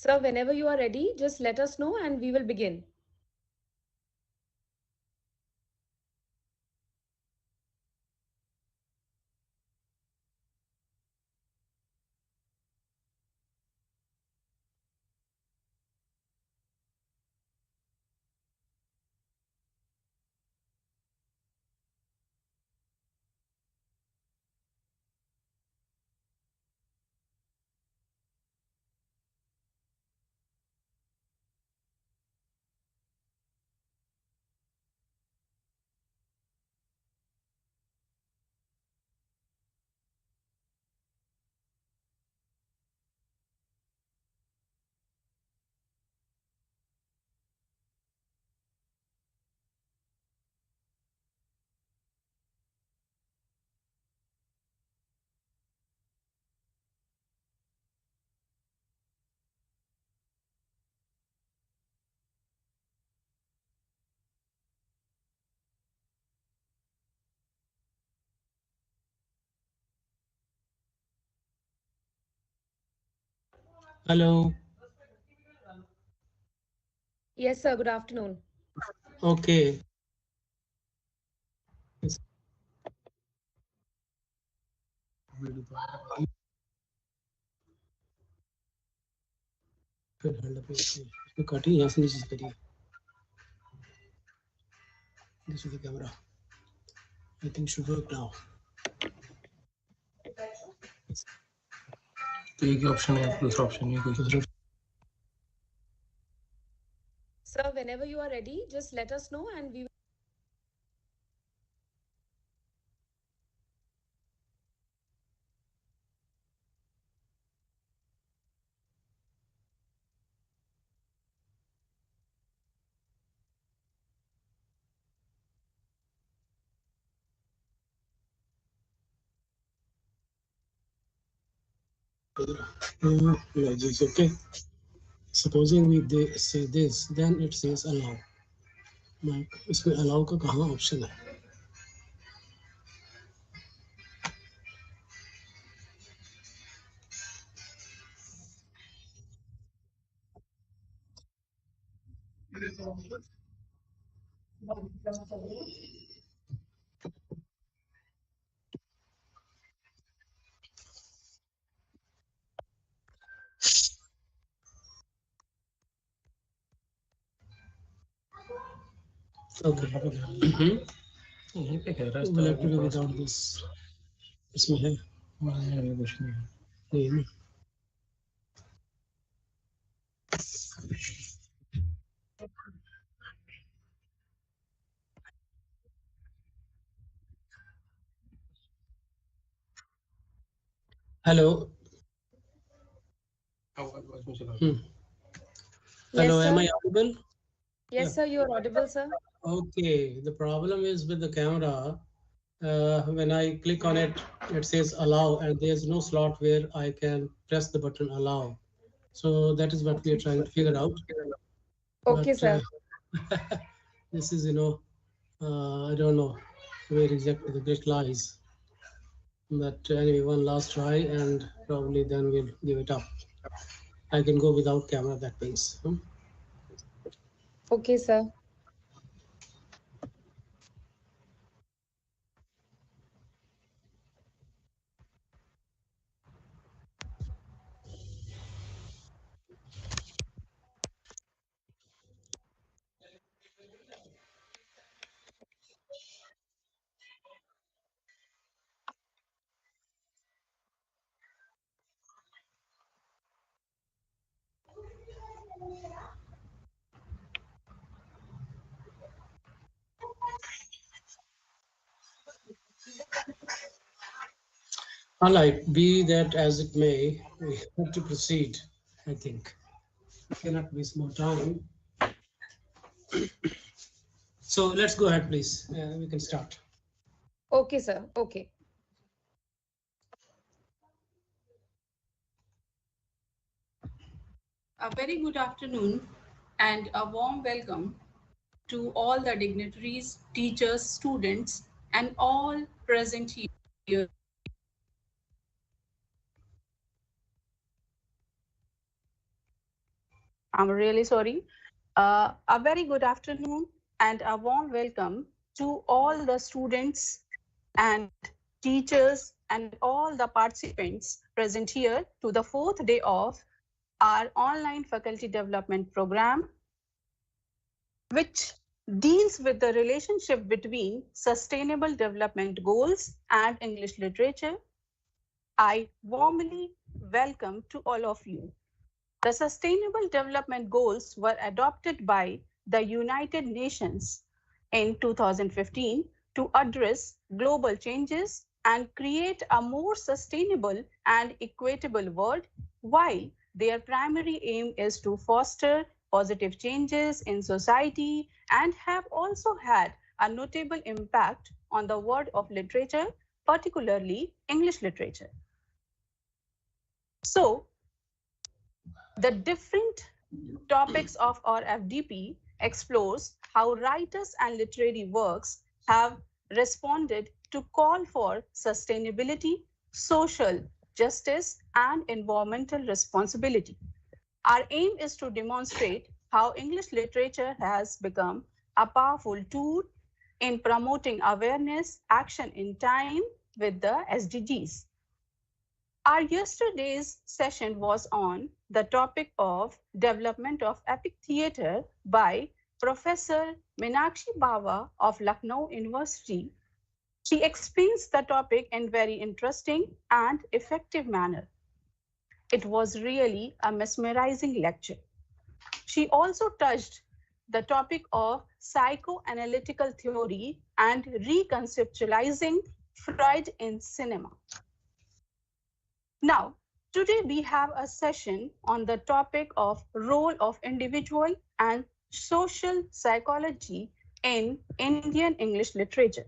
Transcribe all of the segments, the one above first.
Sir, whenever you are ready, just let us know and we will begin. Hello. Yes, sir. Good afternoon. Okay. फिर held पे इसको काटिए यहाँ से नीचे से करिए this is the camera I think should work now तो एक ही ऑप्शन है दूसरा ऑप्शन नहीं कोई दूसरा Sir, whenever you are ready, just let us know and we will. logic okay supposing we say this then it says allow इसमें allow का कहाँ ऑप्शन है ओके यहीं पे कह रहा है we'll have to do without this इसमें है नहीं कुछ नहीं नहीं hello Yes, hello am sir. I audible Yes, yeah sir. You are audible, sir. okay the problem is with the camera when I click on it, it says allow, and there's no slot where I can press the button allow. So that is what we are trying to figure out. Okay, But sir. this is, I don't know where exactly the glitch lies. But anyway, one last try, and probably then we'll give it up. I can go without camera, that means. Okay, sir. All right, be that as it may, we have to proceed, I think. We cannot waste more time. So let's go ahead, please. We can start. Okay, sir. Okay. A very good afternoon and a warm welcome to all the dignitaries, teachers, students, and all present here. I'm really sorry. A very good afternoon and a warm welcome to all the students and teachers and all the participants present here to the fourth day of our online faculty development program, which deals with the relationship between sustainable development goals and English literature. I warmly welcome to all of you. The Sustainable Development Goals were adopted by the United Nations in 2015 to address global changes and create a more sustainable and equitable world, while their primary aim is to foster positive changes in society and have also had a notable impact on the world of literature, particularly English literature. So, the different topics of our FDP explores how writers and literary works have responded to call for sustainability, social justice, and environmental responsibility. Our aim is to demonstrate how English literature has become a powerful tool in promoting awareness, action in time with the SDGs. Our yesterday's session was on the topic of development of epic theatre by Professor Meenakshi Bawa of Lucknow University. She explains the topic in very interesting and effective manner. It was really a mesmerizing lecture. She also touched the topic of psychoanalytical theory and reconceptualizing Freud in cinema. Now, today we have a session on the topic of role of individual and social psychology in Indian English literature.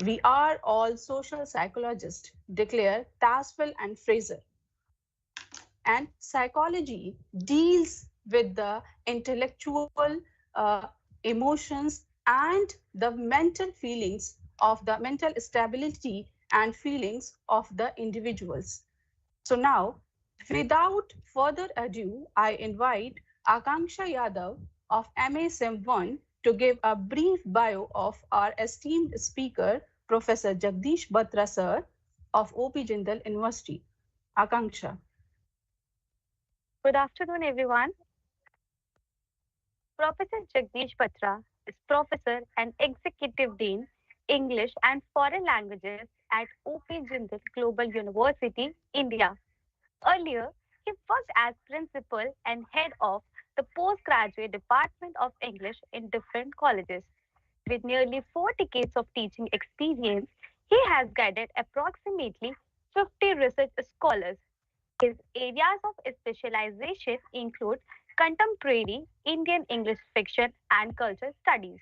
We are all social psychologists, declare Taswell and Fraser. And psychology deals with the intellectual emotions and the mental feelings of the mental stability and feelings of the individuals. So now, without further ado, I invite Akanksha Yadav of MA Sim 1 to give a brief bio of our esteemed speaker, Professor Jagdish Batra sir of OP Jindal University. Akanksha. Good afternoon, everyone. Professor Jagdish Batra is Professor and Executive Dean, English and Foreign Languages at OP Jindal Global University, India. Earlier, he worked as Principal and Head of the Postgraduate Department of English in different colleges. With nearly 4 decades of teaching experience, he has guided approximately 50 research scholars. His areas of specialization include contemporary Indian English fiction and culture studies.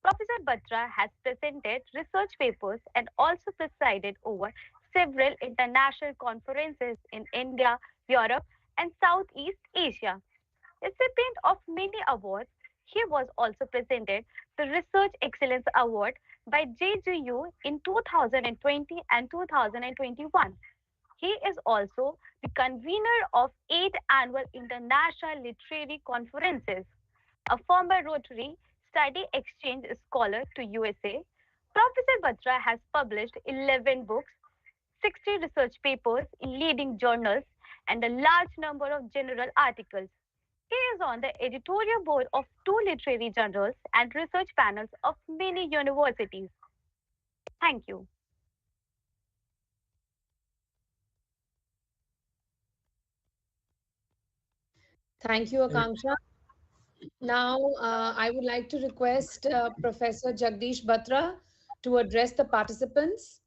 Professor Batra has presented research papers and also presided over several international conferences in India, Europe, and Southeast Asia. Recipient of many awards, he was also presented the Research Excellence Award by JGU in 2020 and 2021. He is also the convener of 8 annual international literary conferences. A former Rotary Study Exchange Scholar to USA, Professor Batra has published 11 books, 60 research papers in leading journals, and a large number of general articles. He is on the editorial board of 2 literary journals and research panels of many universities. Thank you. Thank you, Akanksha. Now, I would like to request Professor Jagdish Batra to address the participants.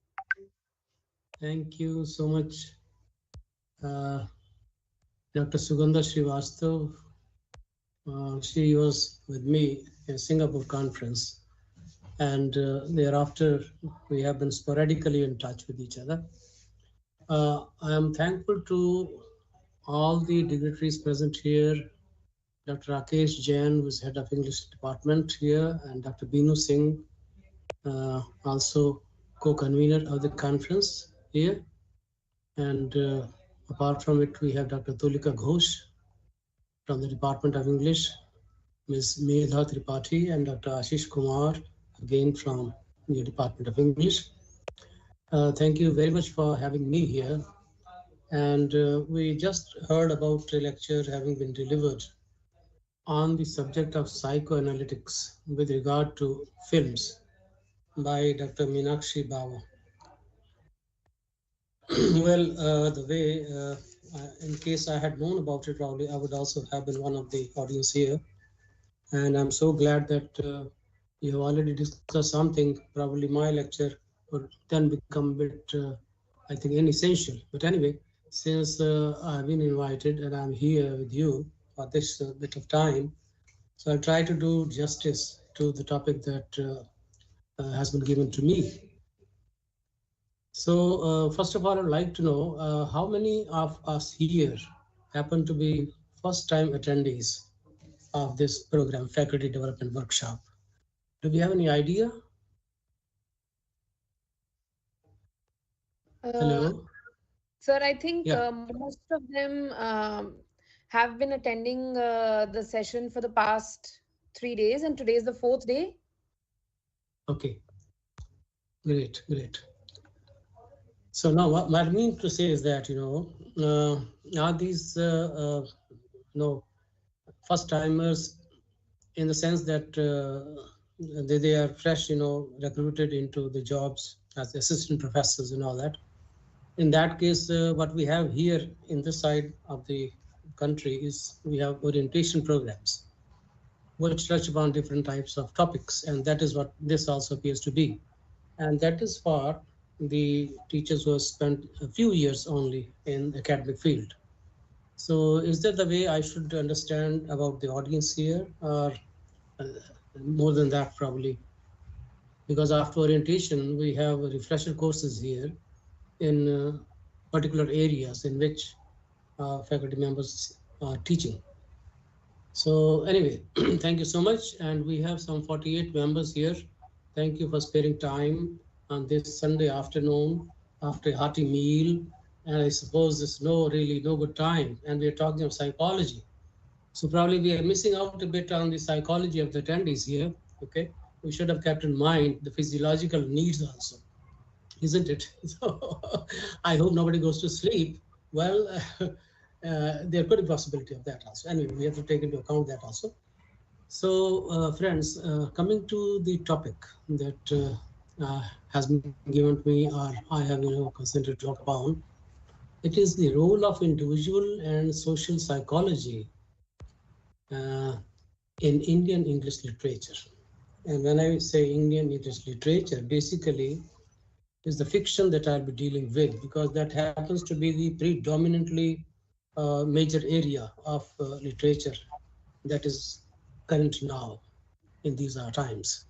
Thank you so much, Dr. Sugandha Srivastav. She was with me in Singapore conference, and thereafter we have been sporadically in touch with each other. I am thankful to all the dignitaries present here, Dr. Rakesh Jain, who is head of English department here, and Dr. Binu Singh, also co-convener of the conference here. And apart from it, we have Dr. Tulika Ghosh, from the Department of English, Ms. Medha Tripathi, and Dr. Ashish Kumar, again from the Department of English. Thank you very much for having me here. And we just heard about a lecture having been delivered on the subject of psychoanalytics with regard to films by Dr. Meenakshi Baba. Well, the way, in case I had known about it, probably I would also have been one of the audience here. And I'm so glad that you have already discussed something. Probably my lecture would then become a bit, I think, inessential. But anyway, since I've been invited and I'm here with you for this bit of time, so I'll try to do justice to the topic that has been given to me. So first of all, I'd like to know how many of us here happen to be first-time attendees of this program, Faculty Development Workshop. Do we have any idea? Hello? Sir, I think Yeah. most of them have been attending the session for the past 3 days, and today is the 4th day. Okay. Great, great. So now what I mean to say is that, are these, first timers in the sense that they are fresh, recruited into the jobs as assistant professors and all that. In that case, what we have here in this side of the country is we have orientation programs which touch upon different types of topics, and that is what this also appears to be. And that is for the teachers who have spent a few years only in the academic field. So is that the way I should understand about the audience here, or more than that probably? Because after orientation, we have refresher courses here in particular areas in which faculty members are teaching. So anyway, thank you so much. And we have some 48 members here. Thank you for sparing time on this Sunday afternoon after a hearty meal. And I suppose it's really no good time. And we're talking of psychology. So probably we are missing out a bit on the psychology of the attendees here. Okay, we should have kept in mind the physiological needs also, isn't it? So I hope nobody goes to sleep. Well, there could be a possibility of that also. Anyway, we have to take into account that also. So friends, coming to the topic that has been given to me, or I have consented to talk about, it is the role of individual and social psychology in Indian English literature. And when I say Indian English literature, basically is the fiction that I'll be dealing with, because that happens to be the predominantly major area of literature that is current now in these times.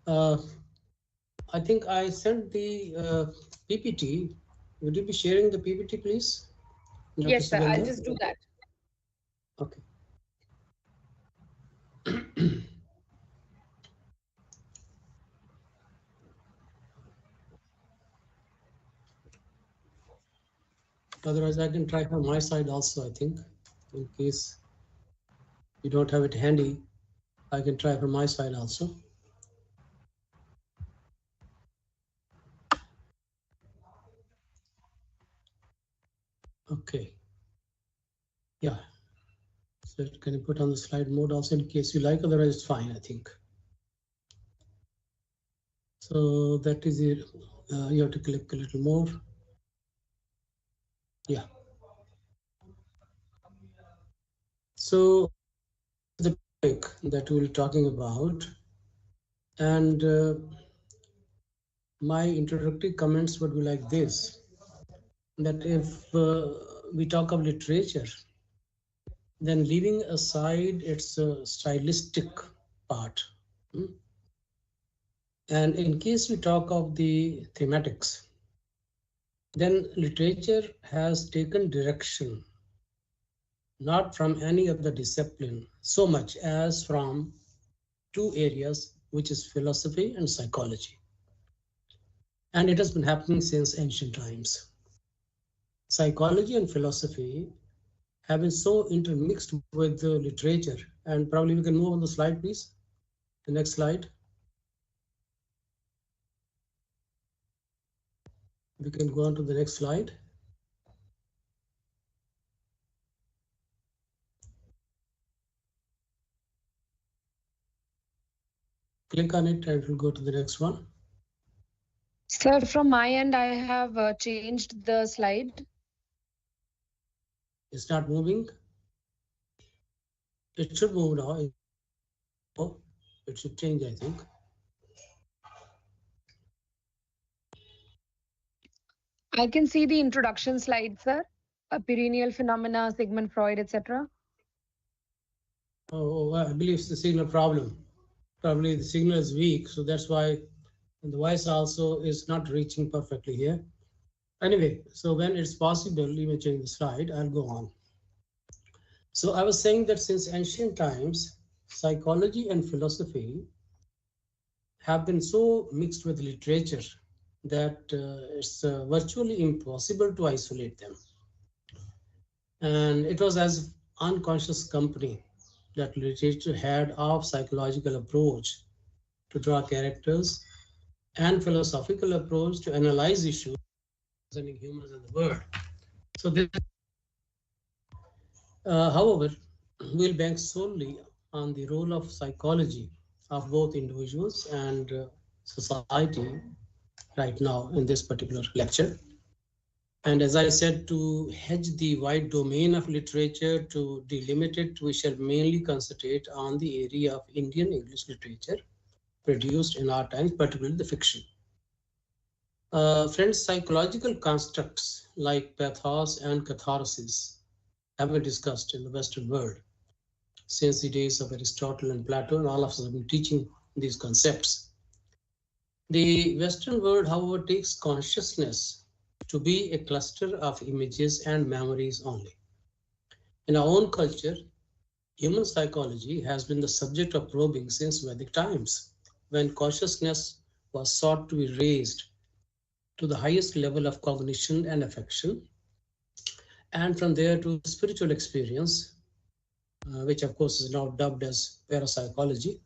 I think I sent the PPT. Would you be sharing the PPT, please? Dr. Yes, sir. I'll Subhendra? just do that. Okay. Otherwise, I can try from my side also, I think, in case you don't have it handy. I can try from my side also. Okay. Yeah. So can you put on the slide mode also in case you like, otherwise it's fine, I think. So that is it. You have to click a little more. Yeah. So the topic that we'll be talking about, and my introductory comments would be like this, that if we talk of literature, then leaving aside its stylistic part, and in case we talk of the thematics, then literature has taken direction not from any other discipline so much as from two areas, which is philosophy and psychology. And it has been happening since ancient times. Psychology and philosophy have been so intermixed with the literature. And probably we can move on the slide, please. The next slide. We can go on to the next slide. Click on it and we'll go to the next one. Sir, from my end, I have changed the slide. It's not moving. It should move now. Oh, it should change, I think. I can see the introduction slide, sir. A perennial phenomena, Sigmund Freud, etc. Oh, I believe it's the signal problem. Probably the signal is weak, so that's why the voice also is not reaching perfectly here. Anyway, so when it's possible, you may change the slide. I'll go on. So I was saying that since ancient times, psychology and philosophy have been so mixed with literature that it's virtually impossible to isolate them. And it was as unconscious company that literature had of psychological approach to draw characters and philosophical approach to analyze issues concerning humans and the world. So this, however, will bank solely on the role of psychology of both individuals and society right now in this particular lecture. And as I said, to hedge the wide domain of literature, to delimit it, we shall mainly concentrate on the area of Indian English literature produced in our times, particularly the fiction. Friends, psychological constructs like pathos and catharsis have been discussed in the Western world since the days of Aristotle and Plato, and all of us have been teaching these concepts. The Western world, however, takes consciousness to be a cluster of images and memories only. In our own culture, human psychology has been the subject of probing since Vedic times, when consciousness was sought to be raised to the highest level of cognition and affection, and from there to spiritual experience, which of course is now dubbed as parapsychology.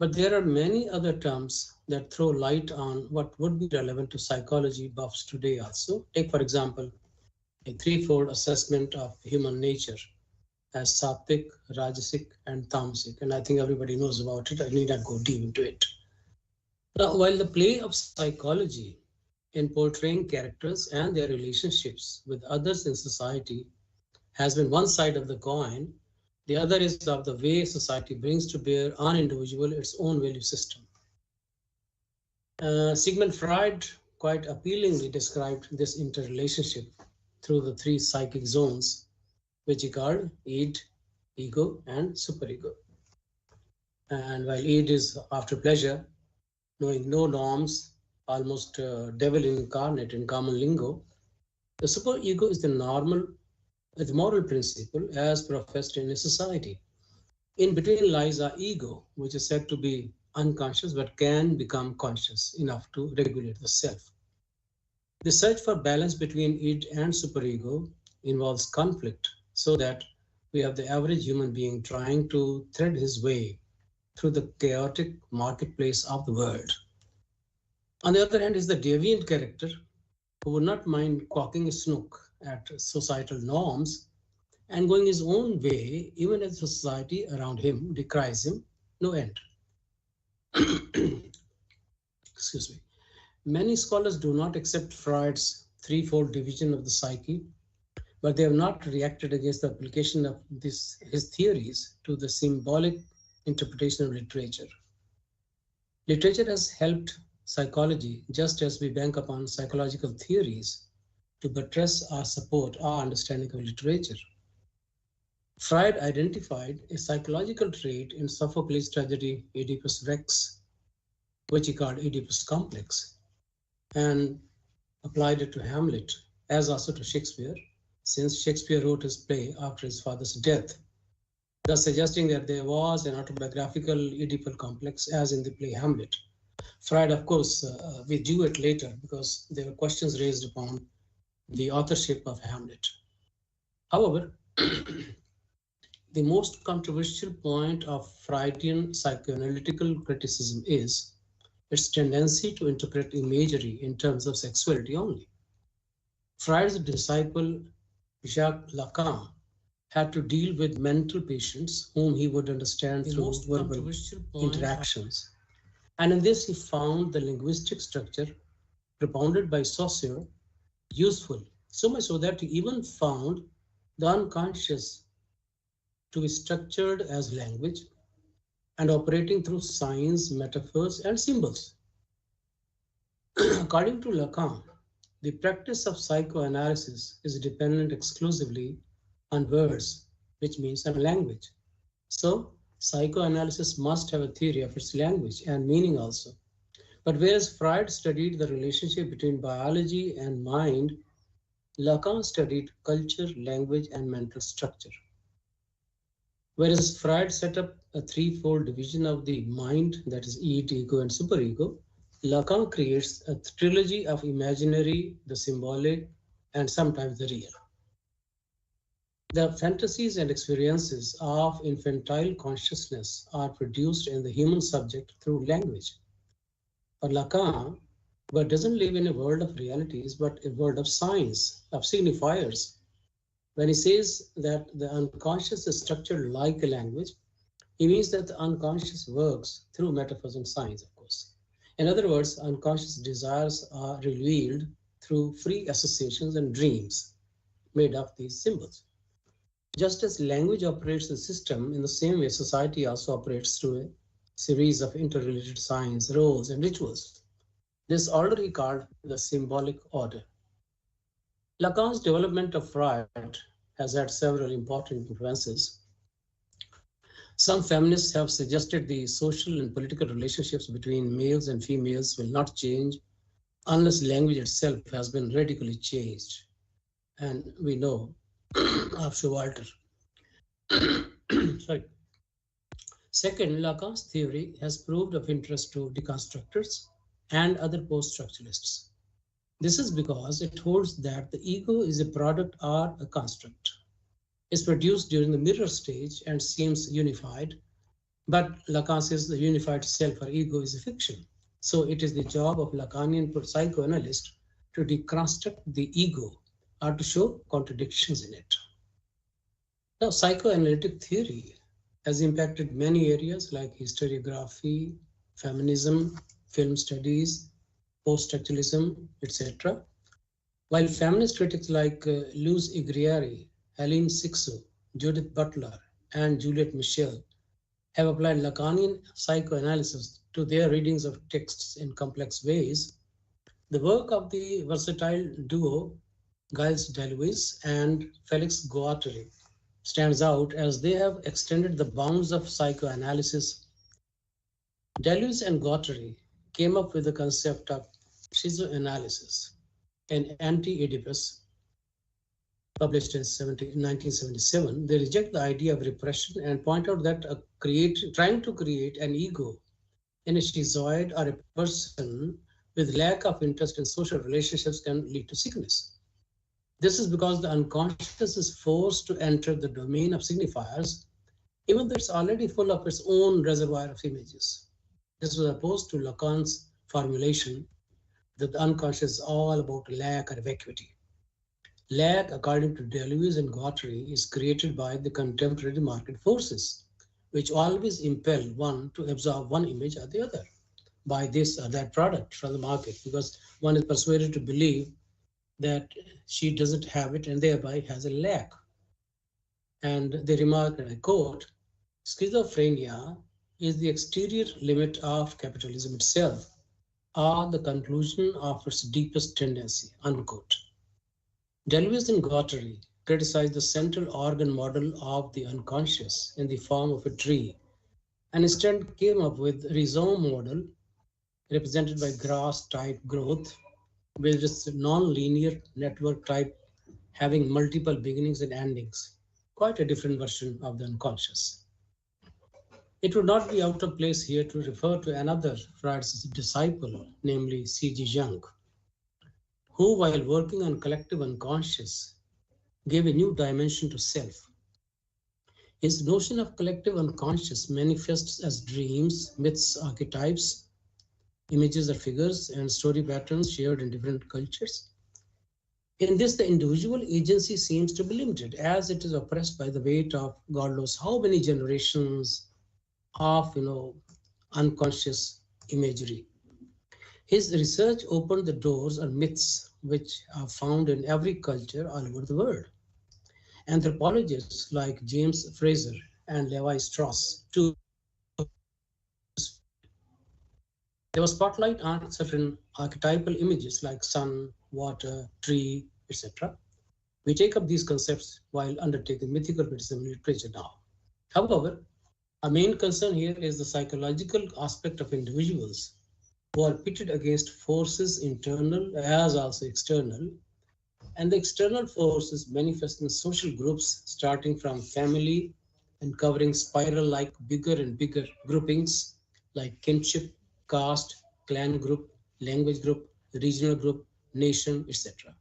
But there are many other terms that throw light on what would be relevant to psychology buffs today also. Take, for example, a threefold assessment of human nature as sattvic, rajasic, and tamasic. And I think everybody knows about it. I need not go deep into it. Now, while the play of psychology in portraying characters and their relationships with others in society has been one side of the coin, the other is of the way society brings to bear on individual its own value system. Sigmund Freud quite appealingly described this interrelationship through the three psychic zones, which he called id, ego, and superego. And while id is after pleasure, knowing no norms, almost devil incarnate in common lingo, the superego is the moral principle as professed in a society. In between lies our ego, which is said to be unconscious but can become conscious enough to regulate the self. The search for balance between id and superego involves conflict, so that we have the average human being trying to thread his way through the chaotic marketplace of the world. On the other hand is the deviant character who would not mind quacking a snook at societal norms and going his own way, even as society around him decries him no end. Excuse me. Many scholars do not accept Freud's threefold division of the psyche, but they have not reacted against the application of his theories to the symbolic interpretation of literature. Literature has helped psychology just as we bank upon psychological theories to buttress or support our understanding of literature. Freud identified a psychological trait in Sophocles' tragedy Oedipus Rex, which he called Oedipus complex, and applied it to Hamlet, as also to Shakespeare, since Shakespeare wrote his play after his father's death, thus suggesting that there was an autobiographical Oedipal complex as in the play Hamlet. Freud, of course, withdrew it later because there were questions raised upon the authorship of Hamlet. However, The most controversial point of Freudian psychoanalytical criticism is its tendency to interpret imagery in terms of sexuality only. Freud's disciple Jacques Lacan had to deal with mental patients whom he would understand through verbal interactions. And in this, he found the linguistic structure propounded by Saussure useful, so much so that he even found the unconscious to be structured as language and operating through signs, metaphors, and symbols. According to Lacan, the practice of psychoanalysis is dependent exclusively on words, which means on language. So, psychoanalysis must have a theory of its language and meaning also. But whereas Freud studied the relationship between biology and mind, Lacan studied culture, language, and mental structure. Whereas Freud set up a threefold division of the mind, that is id, ego, and superego, Lacan creates a trilogy of imaginary, the symbolic, and sometimes the real. The fantasies and experiences of infantile consciousness are produced in the human subject through language. For Lacan, God doesn't live in a world of realities, but a world of signs, of signifiers. When he says that the unconscious is structured like a language, he means that the unconscious works through metaphors and signs, of course. In other words, unconscious desires are revealed through free associations and dreams made of these symbols. Just as language operates the system, in the same way society also operates through a series of interrelated signs, roles, and rituals. This order he called the symbolic order. Lacan's development of Freud has had several important influences. Some feminists have suggested the social and political relationships between males and females will not change unless language itself has been radically changed. And we know after Walter. Sorry. Second, Lacan's theory has proved of interest to deconstructors and other post-structuralists. This is because it holds that the ego is a product or a construct. It's produced during the mirror stage and seems unified, but Lacan says the unified self or ego is a fiction. So it is the job of Lacanian psychoanalyst to deconstruct the ego or to show contradictions in it. Now, psychoanalytic theory has impacted many areas like historiography, feminism, film studies, post-structuralism, etc. While feminist critics like Luz Igriari, Helene Sixo, Judith Butler, and Juliet Michel have applied Lacanian psychoanalysis to their readings of texts in complex ways, the work of the versatile duo Gilles Deleuze and Felix Guattari stands out as they have extended the bounds of psychoanalysis. Deleuze and Guattari came up with the concept of schizoanalysis, an anti-Oedipus published in 1977. They reject the idea of repression and point out that trying to create an ego in a schizoid or a person with lack of interest in social relationships can lead to sickness. This is because the unconscious is forced to enter the domain of signifiers, even though it's already full of its own reservoir of images. This was opposed to Lacan's formulation that the unconscious is all about lack or vacuity. Lack, according to Deleuze and Guattari, is created by the contemporary market forces, which always impel one to absorb one image or the other by this or that product from the market, because one is persuaded to believe that she doesn't have it and thereby has a lack. And they remark, and I quote, schizophrenia is the exterior limit of capitalism itself, or the conclusion of its deepest tendency, unquote. Deleuze and Guattari criticized the central organ model of the unconscious in the form of a tree, and instead came up with rhizome model represented by grass-type growth, with its non-linear network type having multiple beginnings and endings, quite a different version of the unconscious. It would not be out of place here to refer to another Freud's disciple, namely C.G. Jung, who, while working on collective unconscious, gave a new dimension to self. His notion of collective unconscious manifests as dreams, myths, archetypes, images or figures, and story patterns shared in different cultures. In this, the individual agency seems to be limited as it is oppressed by the weight of God knows how many generations of unconscious imagery. His research opened the doors on myths which are found in every culture all over the world. Anthropologists like James Fraser and Levi Strauss, two they will spotlight on certain archetypal images like sun, water, tree, etc. We take up these concepts while undertaking mythical criticism in literature now. However, our main concern here is the psychological aspect of individuals who are pitted against forces internal as also external, and the external forces manifest in social groups starting from family and covering spiral-like bigger and bigger groupings like kinship, caste, clan group, language group, regional group, nation, etc.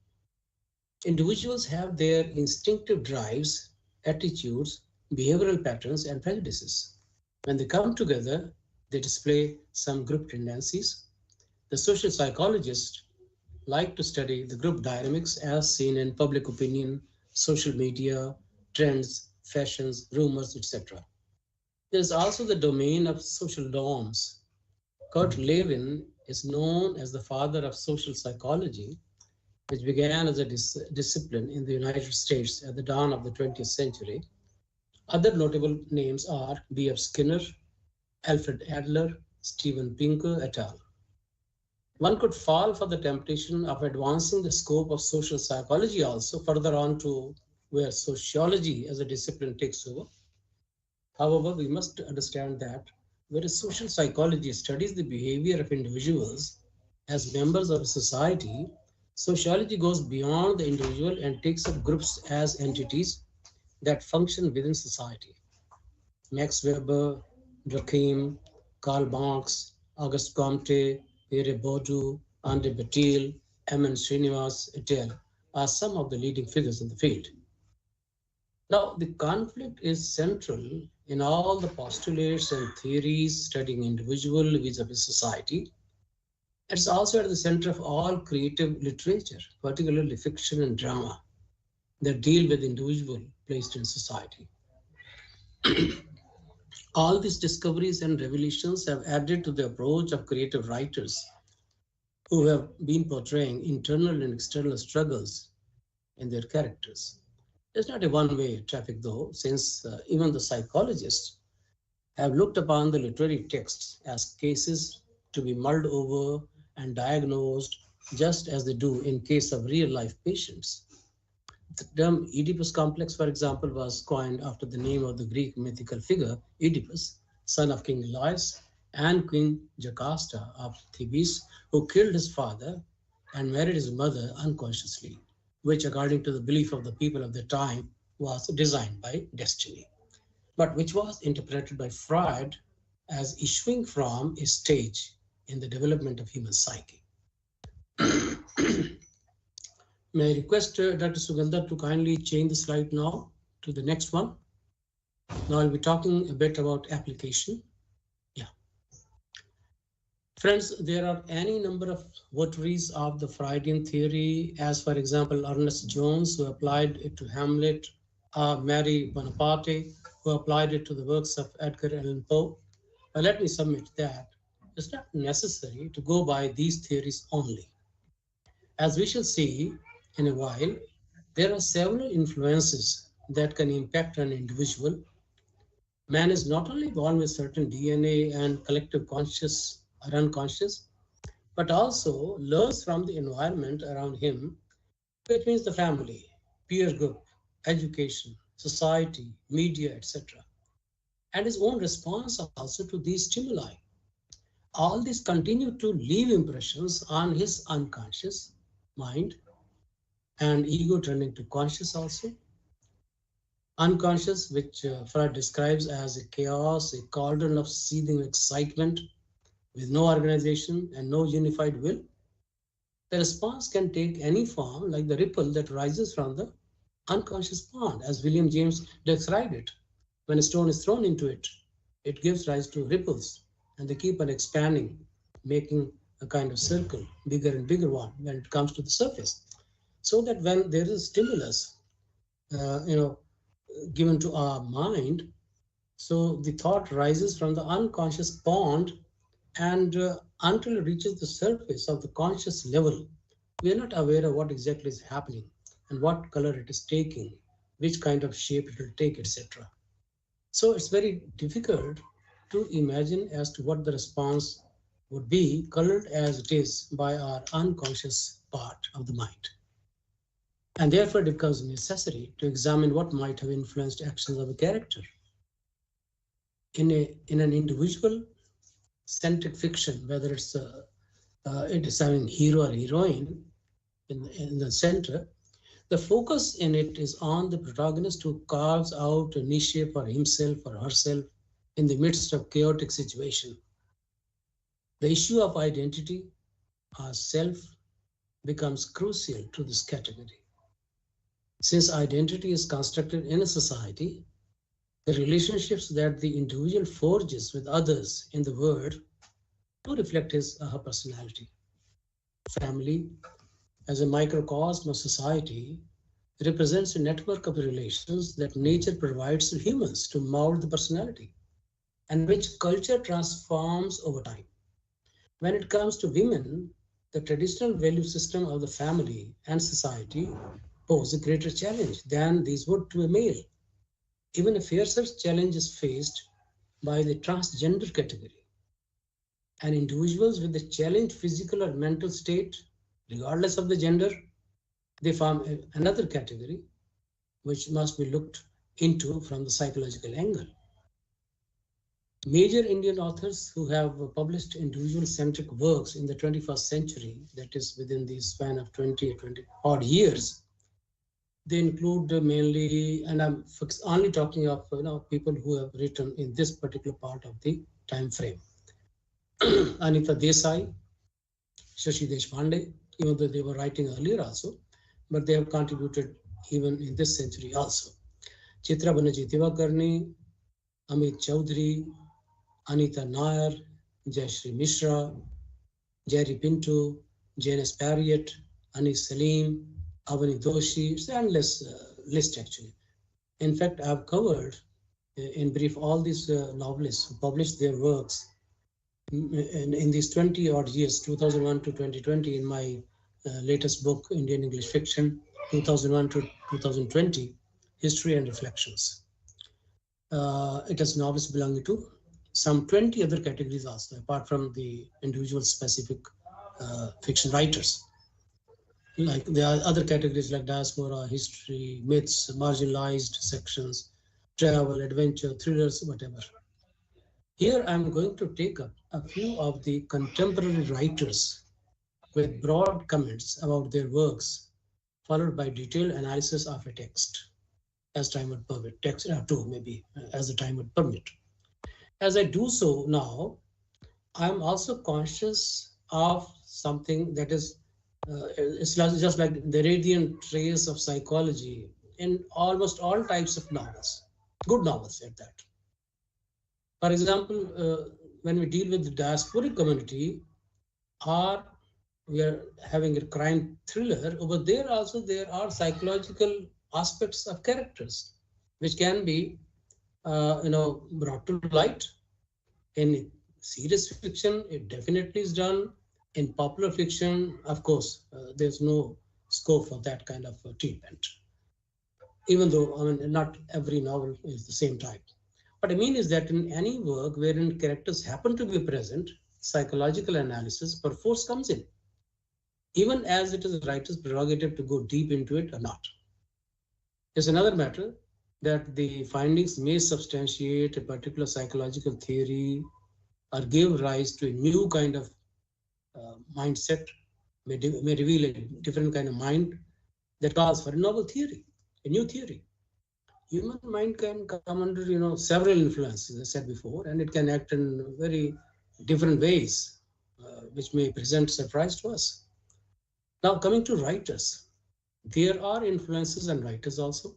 Individuals have their instinctive drives, attitudes, behavioral patterns, and prejudices. When they come together, they display some group tendencies. The social psychologists like to study the group dynamics as seen in public opinion, social media, trends, fashions, rumors, etc. There is also the domain of social norms. Kurt Lewin is known as the father of social psychology, which began as a discipline in the United States at the dawn of the 20th century. Other notable names are B.F. Skinner, Alfred Adler, Steven Pinker et al. One could fall for the temptation of advancing the scope of social psychology also further on to where sociology as a discipline takes over. However, we must understand that whereas social psychology studies the behavior of individuals as members of a society, sociology goes beyond the individual and takes up groups as entities that function within society. Max Weber, Durkheim, Karl Marx, Auguste Comte, Pierre Bourdieu, André Bretil, M. N. Srinivas et al. Are some of the leading figures in the field. Now, the conflict is central in all the postulates and theories studying individual vis-a-vis society. It's also at the center of all creative literature, particularly fiction and drama, that deal with the individual placed in society. All these discoveries and revelations have added to the approach of creative writers who have been portraying internal and external struggles in their characters. It's not a one-way traffic though, since even the psychologists have looked upon the literary texts as cases to be mulled over and diagnosed just as they do in case of real-life patients. The term Oedipus complex, for example, was coined after the name of the Greek mythical figure Oedipus, son of King Elias and Queen Jocasta of Thebes, who killed his father and married his mother unconsciously, which, according to the belief of the people of the time, was designed by destiny, but which was interpreted by Freud as issuing from a stage in the development of human psyche. May I request Dr. Sugandha to kindly change the slide now to the next one. Now I'll be talking a bit about application. Yeah. Friends, there are any number of votaries of the Freudian theory, as for example, Ernest Jones, who applied it to Hamlet, Mary Bonaparte, who applied it to the works of Edgar Allan Poe. But let me submit that it's not necessary to go by these theories only. As we shall see in a while, there are several influences that can impact an individual. Man is not only born with certain DNA and collective conscious or unconscious, but also learns from the environment around him, which means the family, peer group, education, society, media, etc., and his own response also to these stimuli. All these continue to leave impressions on his unconscious mind, and ego turning to conscious also. Unconscious, which Freud describes as a chaos, a cauldron of seething excitement with no organization and no unified will. The response can take any form, like the ripple that rises from the unconscious pond, as William James described it. When a stone is thrown into it, it gives rise to ripples, and they keep on expanding, making a kind of circle, bigger and bigger one when it comes to the surface. So that when there is a stimulus, given to our mind, so the thought rises from the unconscious pond, and until it reaches the surface of the conscious level, we are not aware of what exactly is happening and what color it is taking, which kind of shape it will take, etc. So it's very difficult to imagine as to what the response would be, colored as it is by our unconscious part of the mind. And therefore, it becomes necessary to examine what might have influenced actions of a character. In an individual centric fiction, whether it is having hero or heroine in the center, the focus in it is on the protagonist who carves out a niche for himself or herself in the midst of chaotic situation. The issue of identity or self becomes crucial to this category. Since identity is constructed in a society, the relationships that the individual forges with others in the world do reflect his or her personality. Family, as a microcosm of society, represents a network of relations that nature provides to humans to mold the personality, and which culture transforms over time. When it comes to women, the traditional value system of the family and society pose a greater challenge than these would to a male. Even a fiercer challenge is faced by the transgender category. And individuals with a challenged physical or mental state, regardless of the gender, they form another category which must be looked into from the psychological angle. Major Indian authors who have published individual-centric works in the 21st century, that is within the span of 20 odd years, they include mainly, and I'm only talking of people who have written in this particular part of the time frame. Anita Desai, Shashi Deshpande, even though they were writing earlier also, but they have contributed even in this century also. Chitra Banerjee Divakarni, Amit Chaudhary, Anita Nair, Jayashree Mishra, Jerry Pinto, Janice Parriott, Anis Salim, Avani Doshi. It's an endless list actually. In fact, I've covered in brief all these novelists who published their works in these 20 odd years, 2001 to 2020, in my latest book, Indian English Fiction, 2001 to 2020, History and Reflections. It has novels belonging to some 20 other categories also, apart from the individual specific fiction writers. Like there are other categories like diaspora, history, myths, marginalized sections, travel, adventure, thrillers, whatever. Here I'm going to take up a few of the contemporary writers with broad comments about their works, followed by detailed analysis of a text, as time would permit. Text too, maybe, as the time would permit. As I do so now, I'm also conscious of something that is, it's just like the radiant rays of psychology in almost all types of novels, good novels at that. For example, when we deal with the diasporic community, or we are having a crime thriller, over there also there are psychological aspects of characters which can be brought to light. In serious fiction, it definitely is done. In popular fiction, of course, there's no scope for that kind of treatment. Even though, I mean, not every novel is the same type. What I mean is that in any work wherein characters happen to be present, psychological analysis perforce comes in, even as it is a writer's prerogative to go deep into it or not. It's another matter that the findings may substantiate a particular psychological theory or give rise to a new kind of mindset, may reveal a different kind of mind that calls for a novel theory, a new theory. Human mind can come under, several influences, as I said before, and it can act in very different ways, which may present surprise to us. Now, coming to writers, There are influences and writers also.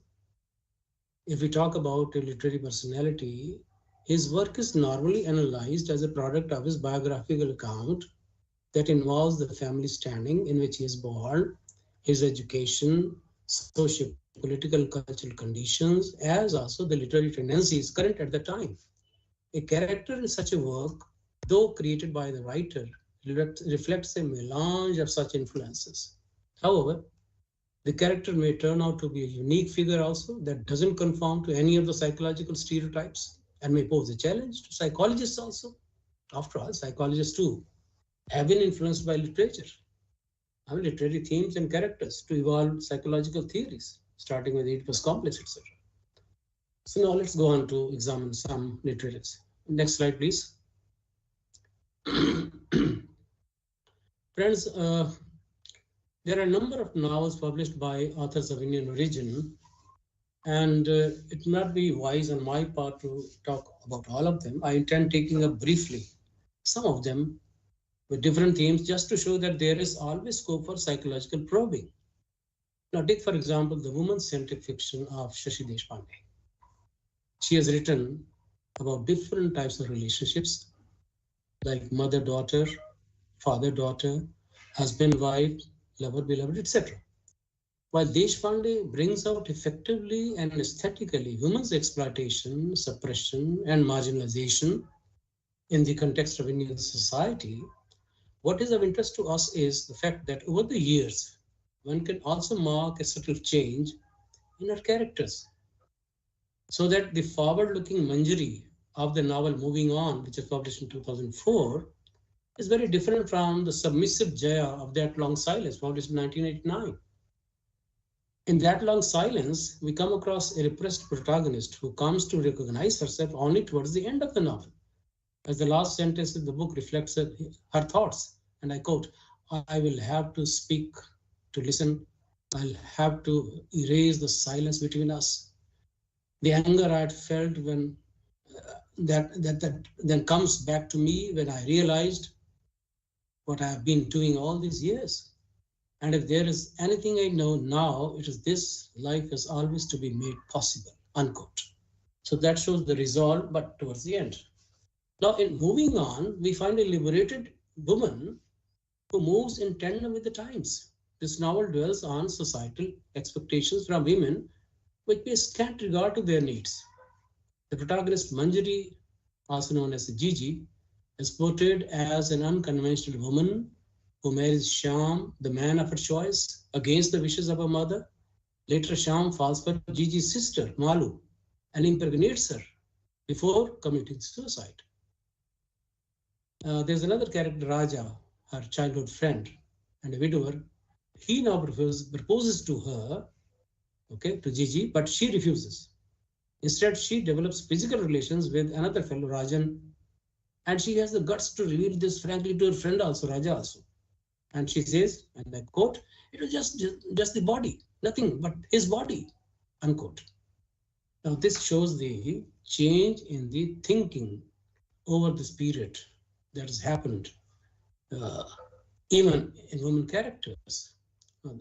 If we talk about a literary personality, his work is normally analyzed as a product of his biographical account that involves the family standing in which he is born, his education, socio-political, cultural conditions, as also the literary tendencies current at the time. A character in such a work, though created by the writer, reflects a melange of such influences. However, the character may turn out to be a unique figure also that doesn't conform to any of the psychological stereotypes and may pose a challenge to psychologists also. After all, psychologists too have been influenced by literature, literary themes and characters to evolve psychological theories, starting with Oedipus complex, etc. So now let's go on to examine some literaries. Next slide, please. Friends, there are a number of novels published by authors of Indian origin, and it may not be wise on my part to talk about all of them. I intend taking up briefly some of them with different themes just to show that there is always scope for psychological probing. Now take, for example, the woman-centric fiction of Shashi Deshpande. She has written about different types of relationships like mother-daughter, father-daughter, husband-wife, lover-beloved, etc. While Deshpande brings out effectively and aesthetically women's exploitation, suppression, and marginalization in the context of Indian society, what is of interest to us is the fact that over the years, one can also mark a subtle change in her characters, so that the forward-looking Manjari of the novel Moving On, which was published in 2004, is very different from the submissive Jaya of That Long Silence, published in 1989. In That Long Silence, we come across a repressed protagonist who comes to recognize herself only towards the end of the novel, as the last sentence of the book reflects her thoughts. And I quote, "I will have to speak to listen. I'll have to erase the silence between us. The anger I had felt when that then comes back to me when I realized what I have been doing all these years. And if there is anything I know now, it is this: life is always to be made possible," unquote. So that shows the resolve, but towards the end. Now, in Moving On, we find a liberated woman who moves in tandem with the times. This novel dwells on societal expectations from women which pay scant regard to their needs. The protagonist Manjari, also known as Gigi, is portrayed as an unconventional woman who marries Shyam, the man of her choice, against the wishes of her mother. Later, Shyam falls for Gigi's sister, Malu, and impregnates her before committing suicide. There's another character, Raja, her childhood friend and a widower. He now proposes to her, okay, to Gigi, but she refuses. Instead, she develops physical relations with another fellow, Rajan, and she has the guts to reveal this frankly to her friend also, Raja also. And she says, and I quote, "It was just the body, nothing but his body," unquote. Now, this shows the change in the thinking over this period that has happened, even in women characters.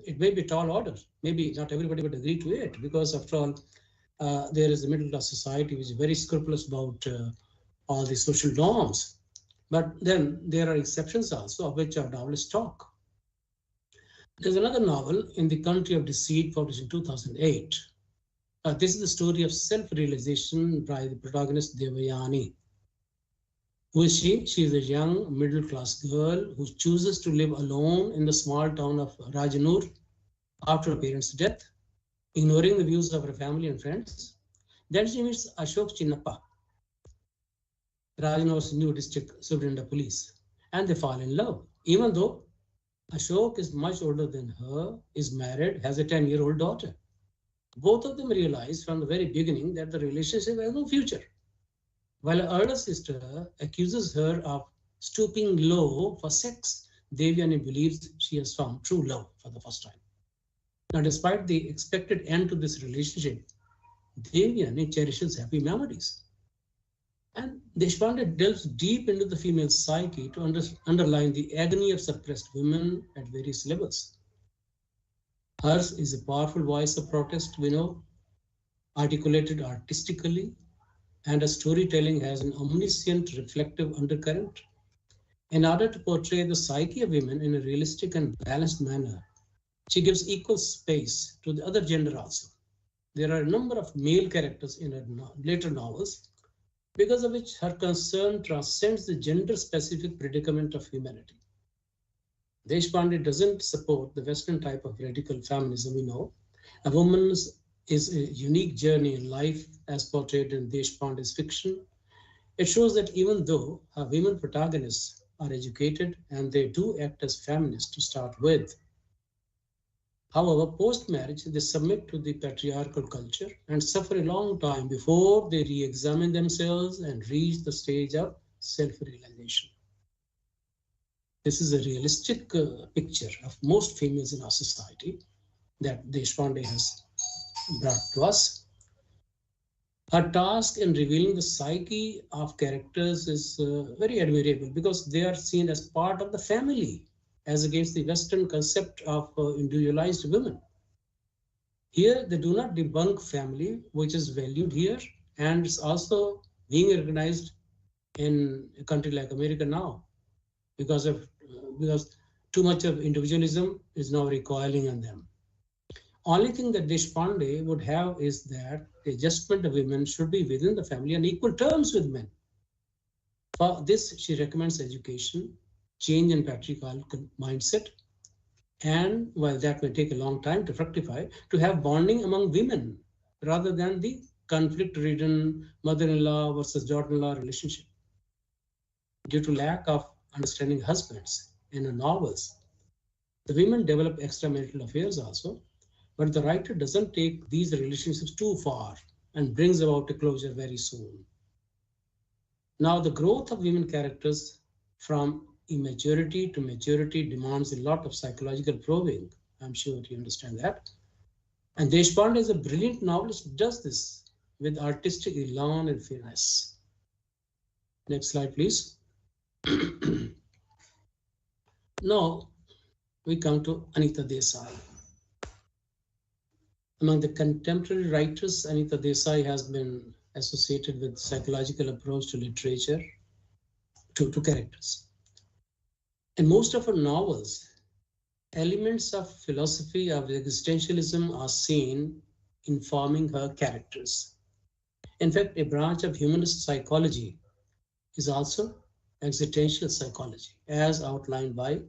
It may be a tall order. Maybe not everybody would agree to it, because after all, there is a middle class society which is very scrupulous about all the social norms. But then there are exceptions also, of which our novelists talk. There's another novel, In the Country of Deceit, published in 2008. This is the story of self-realization by the protagonist Devayani. Who is she? She is a young middle-class girl who chooses to live alone in the small town of Rajanur after her parents' death, ignoring the views of her family and friends. Then she meets Ashok Chinnappa, Rajanur's new district superintendent of police, and they fall in love, even though Ashok is much older than her, is married, has a 10-year-old daughter. Both of them realize from the very beginning that the relationship has no future. While her elder sister accuses her of stooping low for sex, Devyani believes she has found true love for the first time. Now, despite the expected end to this relationship, Devyani cherishes happy memories. And Deshpande delves deep into the female psyche to underline the agony of suppressed women at various levels. Hers is a powerful voice of protest, we know, articulated artistically, and her storytelling has an omniscient reflective undercurrent. In order to portray the psyche of women in a realistic and balanced manner, she gives equal space to the other gender also. There are a number of male characters in her later novels, because of which her concern transcends the gender-specific predicament of humanity. Deshpande doesn't support the Western type of radical feminism we know. A woman's is a unique journey in life as portrayed in Deshpande's fiction. It shows that even though our women protagonists are educated and they do act as feminists to start with, however, post-marriage, they submit to the patriarchal culture and suffer a long time before they re-examine themselves and reach the stage of self-realization. This is a realistic picture of most females in our society that Deshpande has brought to us. Her task in revealing the psyche of characters is very admirable because they are seen as part of the family as against the Western concept of individualized women. Here, they do not debunk family, which is valued here, and it's also being recognized in a country like America now, because too much of individualism is now recoiling on them. Only thing that Deshpande would have is that the adjustment of women should be within the family on equal terms with men. For this, she recommends education, change in patriarchal mindset, and while that may take a long time to fructify, to have bonding among women rather than the conflict-ridden mother-in-law versus daughter-in-law relationship. Due to lack of understanding husbands in the novels, the women develop extramarital affairs also, but the writer doesn't take these relationships too far and brings about a closure very soon. Now, the growth of women characters from immaturity to maturity demands a lot of psychological probing. I'm sure you understand that. And Deshpande is a brilliant novelist who does this with artistic elan and finesse. Next slide, please. Now, we come to Anita Desai. Among the contemporary writers, Anita Desai has been associated with psychological approach to literature, to characters. In most of her novels, elements of philosophy of existentialism are seen informing her characters. In fact, a branch of humanist psychology is also existential psychology, as outlined by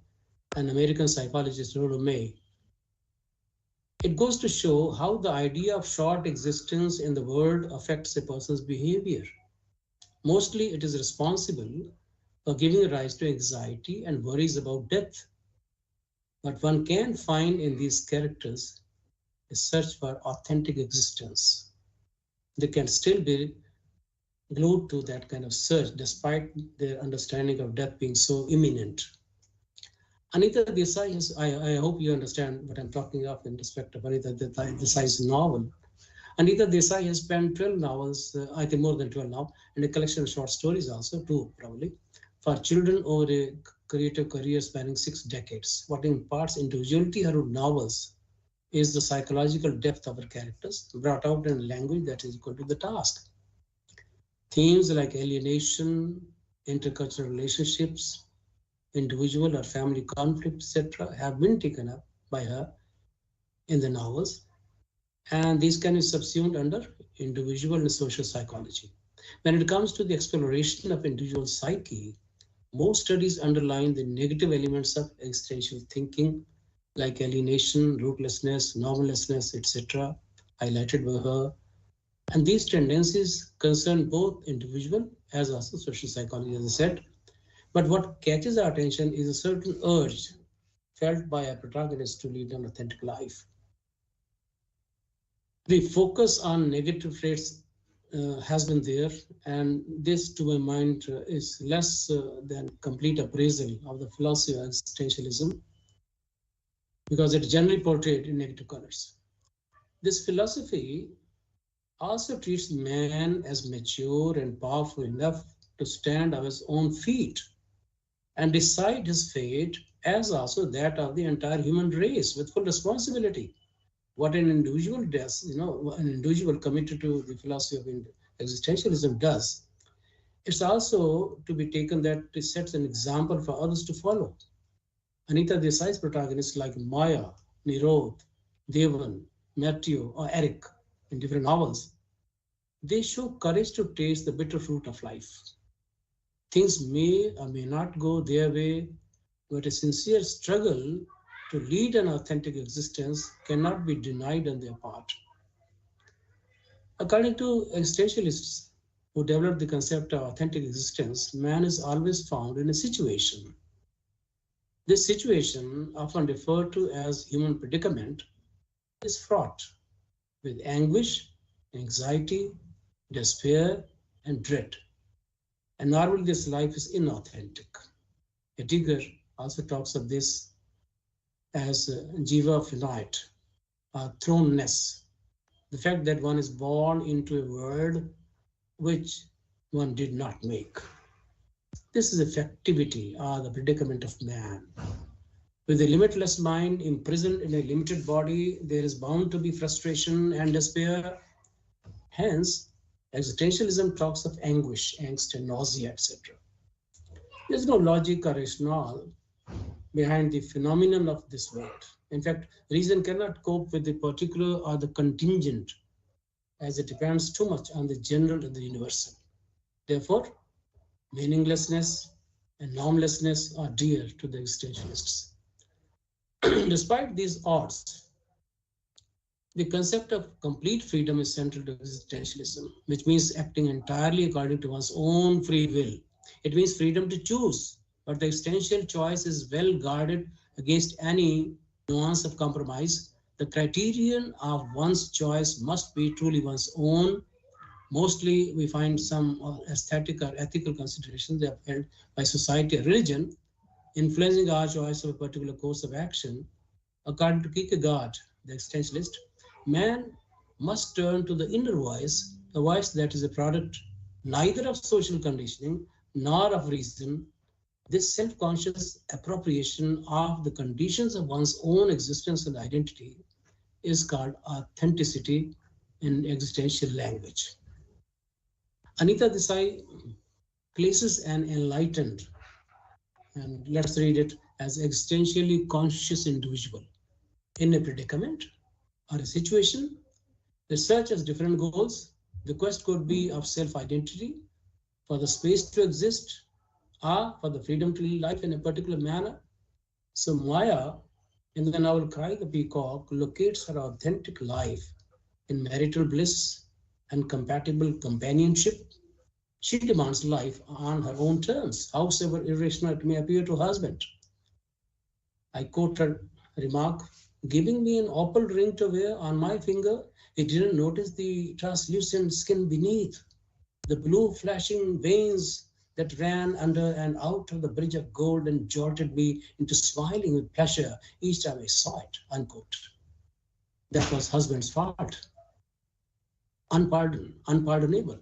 an American psychologist, Rollo May. It goes to show how the idea of short existence in the world affects a person's behavior. Mostly, it is responsible for giving rise to anxiety and worries about death. But one can find in these characters a search for authentic existence. They can still be glued to that kind of search despite their understanding of death being so imminent. Anita Desai is, I hope you understand what I'm talking of in respect of Anita Desai's novel. Anita Desai has penned 12 novels, I think more than 12 now, and a collection of short stories also, too, probably, for children over a creative career spanning 6 decades. What imparts individuality her novels is the psychological depth of her characters, brought out in language that is equal to the task. Themes like alienation, intercultural relationships, individual or family conflict, etc., have been taken up by her in the novels, and these can be subsumed under individual and social psychology. When it comes to the exploration of individual psyche, most studies underline the negative elements of existential thinking, like alienation, rootlessness, normlessness, etc., highlighted by her. And these tendencies concern both individual as also social psychology, as I said. But what catches our attention is a certain urge felt by a protagonist to lead an authentic life. The focus on negative traits has been there, and this, to my mind, is less than complete appraisal of the philosophy of existentialism, because it is generally portrayed in negative colors. This philosophy also treats man as mature and powerful enough to stand on his own feet and decide his fate as also that of the entire human race with full responsibility. What an individual does, an individual committed to the philosophy of existentialism does, it's also to be taken that it sets an example for others to follow. Anita Desai's protagonists like Maya, Nirod, Devan, Matthew, or Eric in different novels, they show courage to taste the bitter fruit of life. Things may or may not go their way, but a sincere struggle to lead an authentic existence cannot be denied on their part. According to existentialists who developed the concept of authentic existence, man is always found in a situation. This situation, often referred to as human predicament, is fraught with anguish, anxiety, despair, and dread. And normally this life is inauthentic. Heidegger also talks of this as jiva finite, thrownness, the fact that one is born into a world which one did not make. This is effectivity, or the predicament of man. With a limitless mind imprisoned in a limited body, there is bound to be frustration and despair. Hence, existentialism talks of anguish, angst, and nausea, etc. There is no logic or rationale behind the phenomenon of this world. In fact, reason cannot cope with the particular or the contingent, as it depends too much on the general and the universal. Therefore, meaninglessness and normlessness are dear to the existentialists. Despite these odds, the concept of complete freedom is central to existentialism, which means acting entirely according to one's own free will. It means freedom to choose, but the existential choice is well guarded against any nuance of compromise. The criterion of one's choice must be truly one's own. Mostly we find some aesthetic or ethical considerations that are held by society or religion influencing our choice of a particular course of action. According to Kierkegaard, the existentialist, man must turn to the inner voice, a voice that is a product neither of social conditioning nor of reason. This self-conscious appropriation of the conditions of one's own existence and identity is called authenticity in existential language. Anita Desai places an enlightened, and let's read it, as existentially conscious individual in a predicament or a situation that search has different goals. The quest could be of self-identity, for the space to exist, or for the freedom to live life in a particular manner. So Maya, in the novel Cry the Peacock, locates her authentic life in marital bliss and compatible companionship. She demands life on her own terms, however irrational it may appear to her husband. I quote her remark, "Giving me an opal ring to wear on my finger, he didn't notice the translucent skin beneath, the blue flashing veins that ran under and out of the bridge of gold and jolted me into smiling with pleasure each time I saw it," unquote. That was husband's fault. Unpardonable.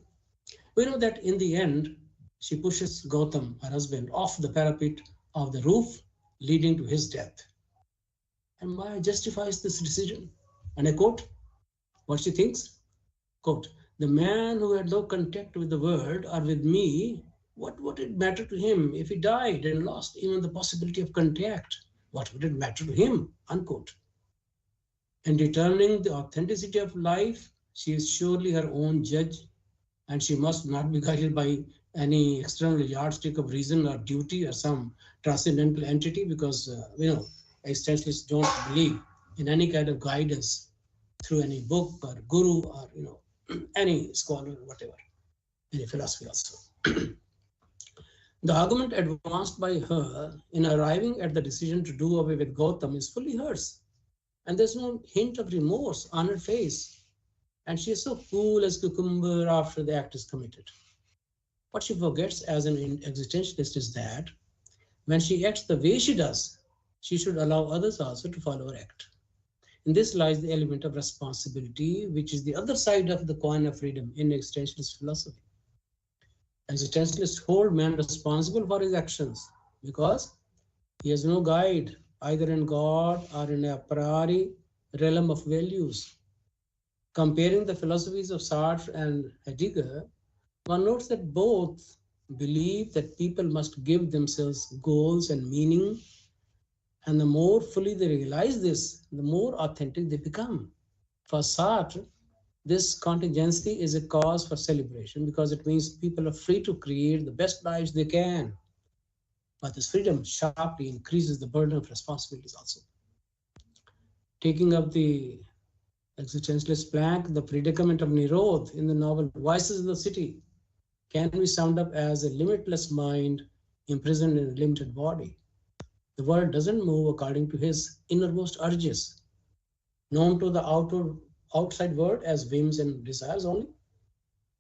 We know that in the end, she pushes Gautam, her husband, off the parapet of the roof, leading to his death. And Maya justifies this decision. And I quote what she thinks, quote, "The man who had no contact with the world or with me, what would it matter to him if he died and lost even the possibility of contact? What would it matter to him?" Unquote. In determining the authenticity of life, she is surely her own judge, and she must not be guided by any external yardstick of reason or duty or some transcendental entity, because existentialists don't believe in any kind of guidance through any book or guru or any scholar or whatever, any philosophy also. The argument advanced by her in arriving at the decision to do away with Gautam is fully hers, and there's no hint of remorse on her face. And she is so cool as cucumber after the act is committed. What she forgets as an existentialist is that when she acts the way she does, she should allow others also to follow her act. In this lies the element of responsibility, which is the other side of the coin of freedom in existentialist philosophy. Existentialists hold man responsible for his actions because He has no guide, either in God or in a priori realm of values. Comparing the philosophies of Sartre and Heidegger, one notes that both believe that people must give themselves goals and meaning, and the more fully they realize this, the more authentic they become. For Sartre, this contingency is a cause for celebration because it means people are free to create the best lives they can. But this freedom sharply increases the burden of responsibilities also. Taking up the existentialist plank, the predicament of Nirod in the novel Voices in the City can be summed up as a limitless mind imprisoned in a limited body. The world doesn't move according to his innermost urges, known to the outside world as whims and desires only.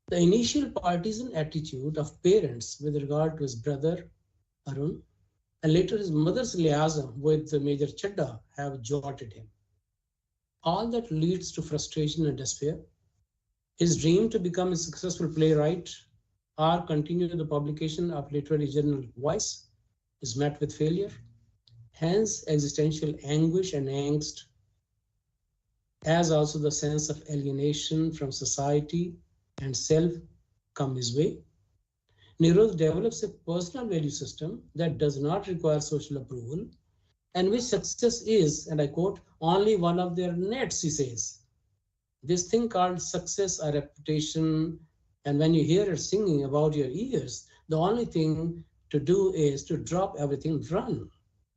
The initial partisan attitude of parents with regard to his brother Arun and later his mother's liaison with Major Chadda have jolted him. All that leads to frustration and despair. His dream to become a successful playwright or continue the publication of literary journal Voice is met with failure. Hence, existential anguish and angst, as also the sense of alienation from society and self, come his way. Nirod develops a personal value system that does not require social approval and which success is, and I quote, only one of their nets, he says. This thing called success or reputation, and when you hear it singing about your ears, the only thing to do is to drop everything and run,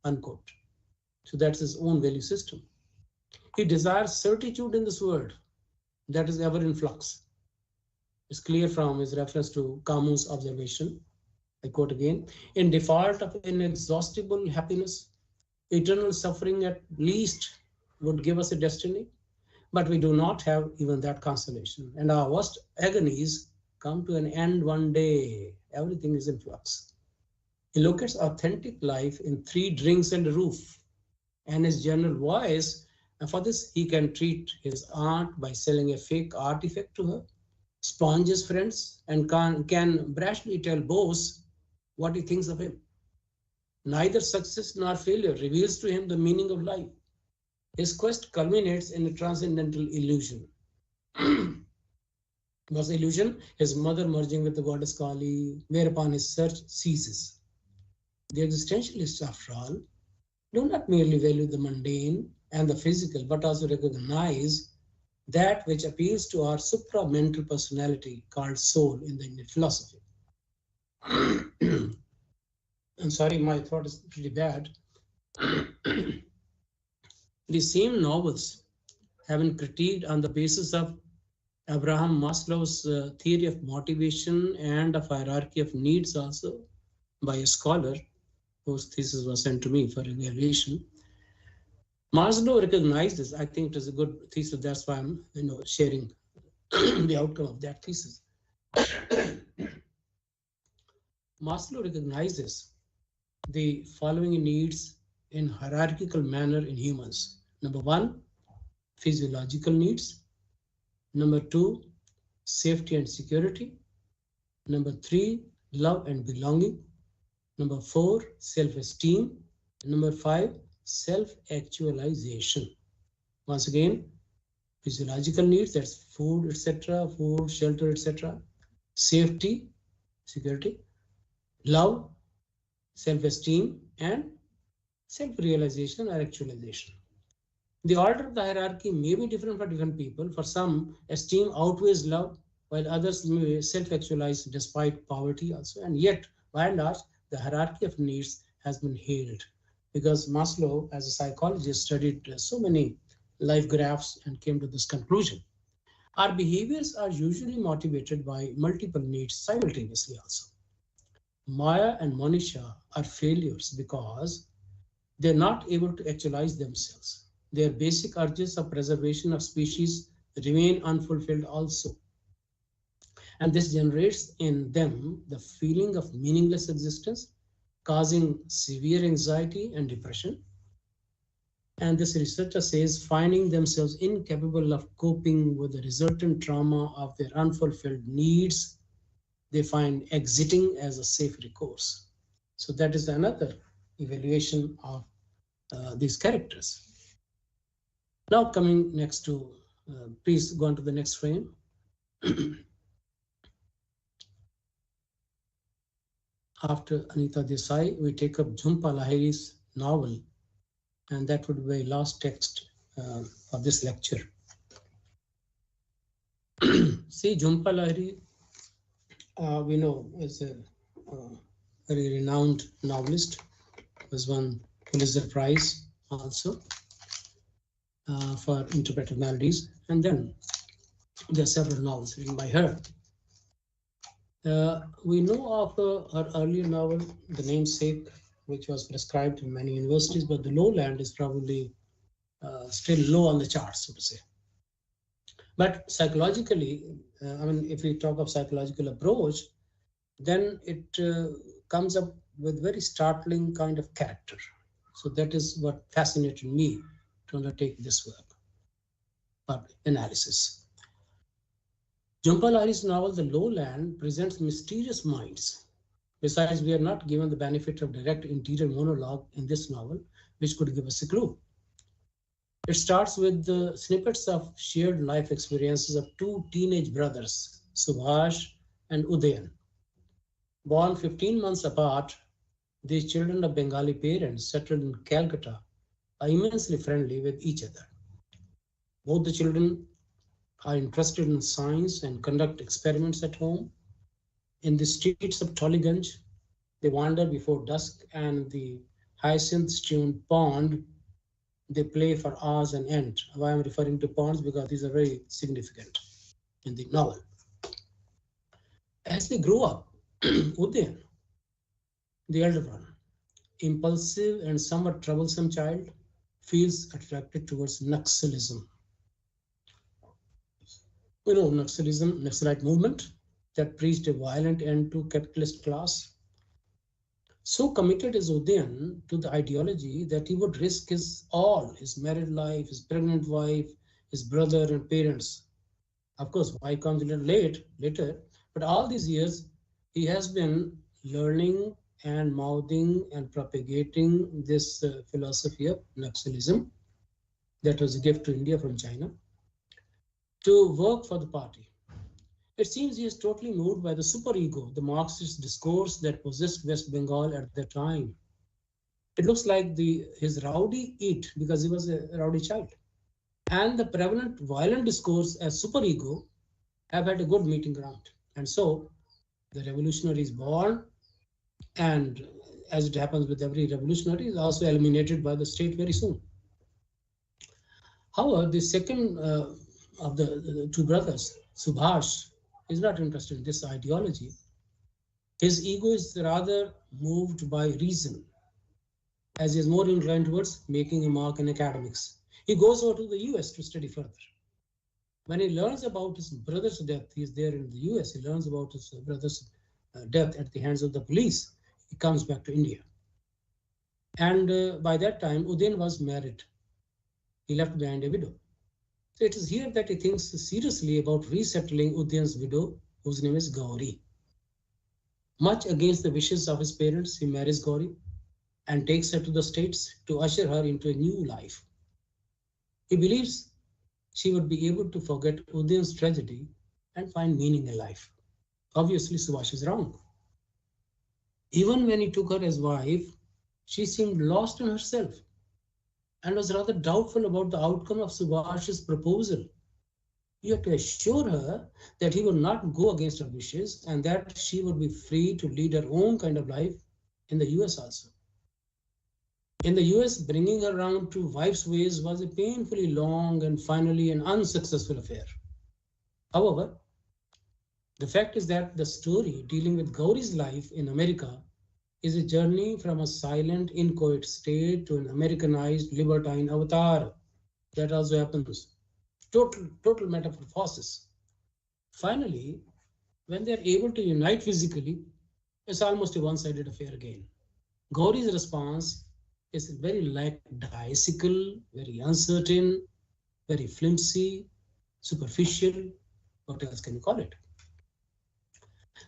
unquote. So that's his own value system. He desires certitude in this world that is ever in flux. It's clear from his reference to Camus' observation. I quote again, in default of inexhaustible happiness, eternal suffering at least would give us a destiny, but we do not have even that consolation. And our worst agonies come to an end one day. Everything is in flux. He locates authentic life in 3 drinks and a roof and his general voice. And for this, he can treat his aunt by selling a fake artifact to her, sponge his friends, and can brashly tell Bose what he thinks of him. Neither success nor failure reveals to him the meaning of life. His quest culminates in a transcendental illusion. Was illusion his mother merging with the goddess Kali, whereupon his search ceases. The existentialists, after all, do not merely value the mundane and the physical, but also recognize that which appeals to our supra-mental personality called soul in the Indian philosophy. I'm sorry, my throat is pretty bad. These same novels have been critiqued on the basis of Abraham Maslow's theory of motivation and of hierarchy of needs also by a scholar whose thesis was sent to me for evaluation. Maslow recognized this. I think it is a good thesis. That's why I'm sharing the outcome of that thesis. Maslow recognizes the following needs in hierarchical manner in humans. Number 1, physiological needs. Number 2, safety and security. Number 3, love and belonging. Number 4, self-esteem. Number 5, self-actualization. Once again, physiological needs, that's food, etc., food, shelter, etc. Safety, security, love, self-esteem, and self-realization or actualization. The order of the hierarchy may be different for different people. For some, esteem outweighs love, while others may self-actualize despite poverty also. And yet, by and large, the hierarchy of needs has been hailed because Maslow, as a psychologist, studied so many life graphs and came to this conclusion. Our behaviors are usually motivated by multiple needs simultaneously also. Maya and Monisha are failures because they're not able to actualize themselves. Their basic urges of preservation of species remain unfulfilled also. And this generates in them the feeling of meaningless existence, causing severe anxiety and depression. And this researcher says finding themselves incapable of coping with the resultant trauma of their unfulfilled needs, they find exiting as a safe recourse. So that is another evaluation of these characters. Now coming next to, please go on to the next frame. After Anita Desai, we take up Jhumpa Lahiri's novel, and that would be my last text of this lecture. See, Jhumpa Lahiri, we know, is a very renowned novelist, was won Pulitzer Prize also for interpretive melodies, and then there are several novels written by her. We know of her earlier novel, The Namesake, which was prescribed in many universities, but The Lowland is probably still low on the charts, so to say. But psychologically, I mean, if we talk of psychological approach, then it comes up with very startling kind of character. So that is what fascinated me to undertake this work, but analysis. Jhumpa Lahiri's novel, The Lowland, presents mysterious minds. Besides, we are not given the benefit of direct interior monologue in this novel, which could give us a clue. It starts with the snippets of shared life experiences of two teenage brothers, Subhash and Udayan. Born 15 months apart, these children of Bengali parents settled in Calcutta are immensely friendly with each other. Both the children are interested in science and conduct experiments at home. In the streets of Tollygunge, they wander before dusk, and the hyacinth-strewn pond, they play for hours on end. Why I'm referring to ponds? Because these are very significant in the novel. As they grow up, Udayan, the elder one, impulsive and somewhat troublesome child, feels attracted towards Naxalism. We know Naxalism, Naxalite movement that preached a violent end to capitalist class. So committed is Udayan to the ideology that he would risk his married life, his pregnant wife, his brother and parents. Of course, wife comes a little later, but all these years he has been learning and mouthing and propagating this philosophy of Naxalism that was a gift to India from China to work for the party. It seems he is totally moved by the superego, the Marxist discourse that possessed West Bengal at the time. It looks like his rowdy it, because he was a rowdy child, and the prevalent violent discourse as superego have had a good meeting ground. And so the revolutionary is born, and as it happens with every revolutionary, is also eliminated by the state very soon. However, the second of the two brothers, Subhash, is not interested in this ideology. His ego is rather moved by reason, as he is more inclined towards making a mark in academics. He goes over to the US to study further. When he learns about his brother's death, he is there in the US, he learns about his brother's death at the hands of the police. He comes back to India. And by that time, Udayan was married. He left behind a widow. So it is here that he thinks seriously about resettling Udayan's widow, whose name is Gauri. Much against the wishes of his parents, he marries Gauri and takes her to the States to usher her into a new life. He believes she would be able to forget Udayan's tragedy and find meaning in life. Obviously, Subhash is wrong. Even when he took her as wife, she seemed lost in herself and was rather doubtful about the outcome of Subhash's proposal. He had to assure her that he would not go against her wishes and that she would be free to lead her own kind of life in the US also. In the US, bringing her around to wife's ways was a painfully long and finally an unsuccessful affair. However, the fact is that the story dealing with Gauri's life in America is a journey from a silent, inchoate state to an Americanized, libertine avatar. That also happens. Total metamorphosis. Finally, when they are able to unite physically, it's almost a one-sided affair again. Gauri's response is very lackadaisical, very uncertain, very flimsy, superficial. What else can you call it?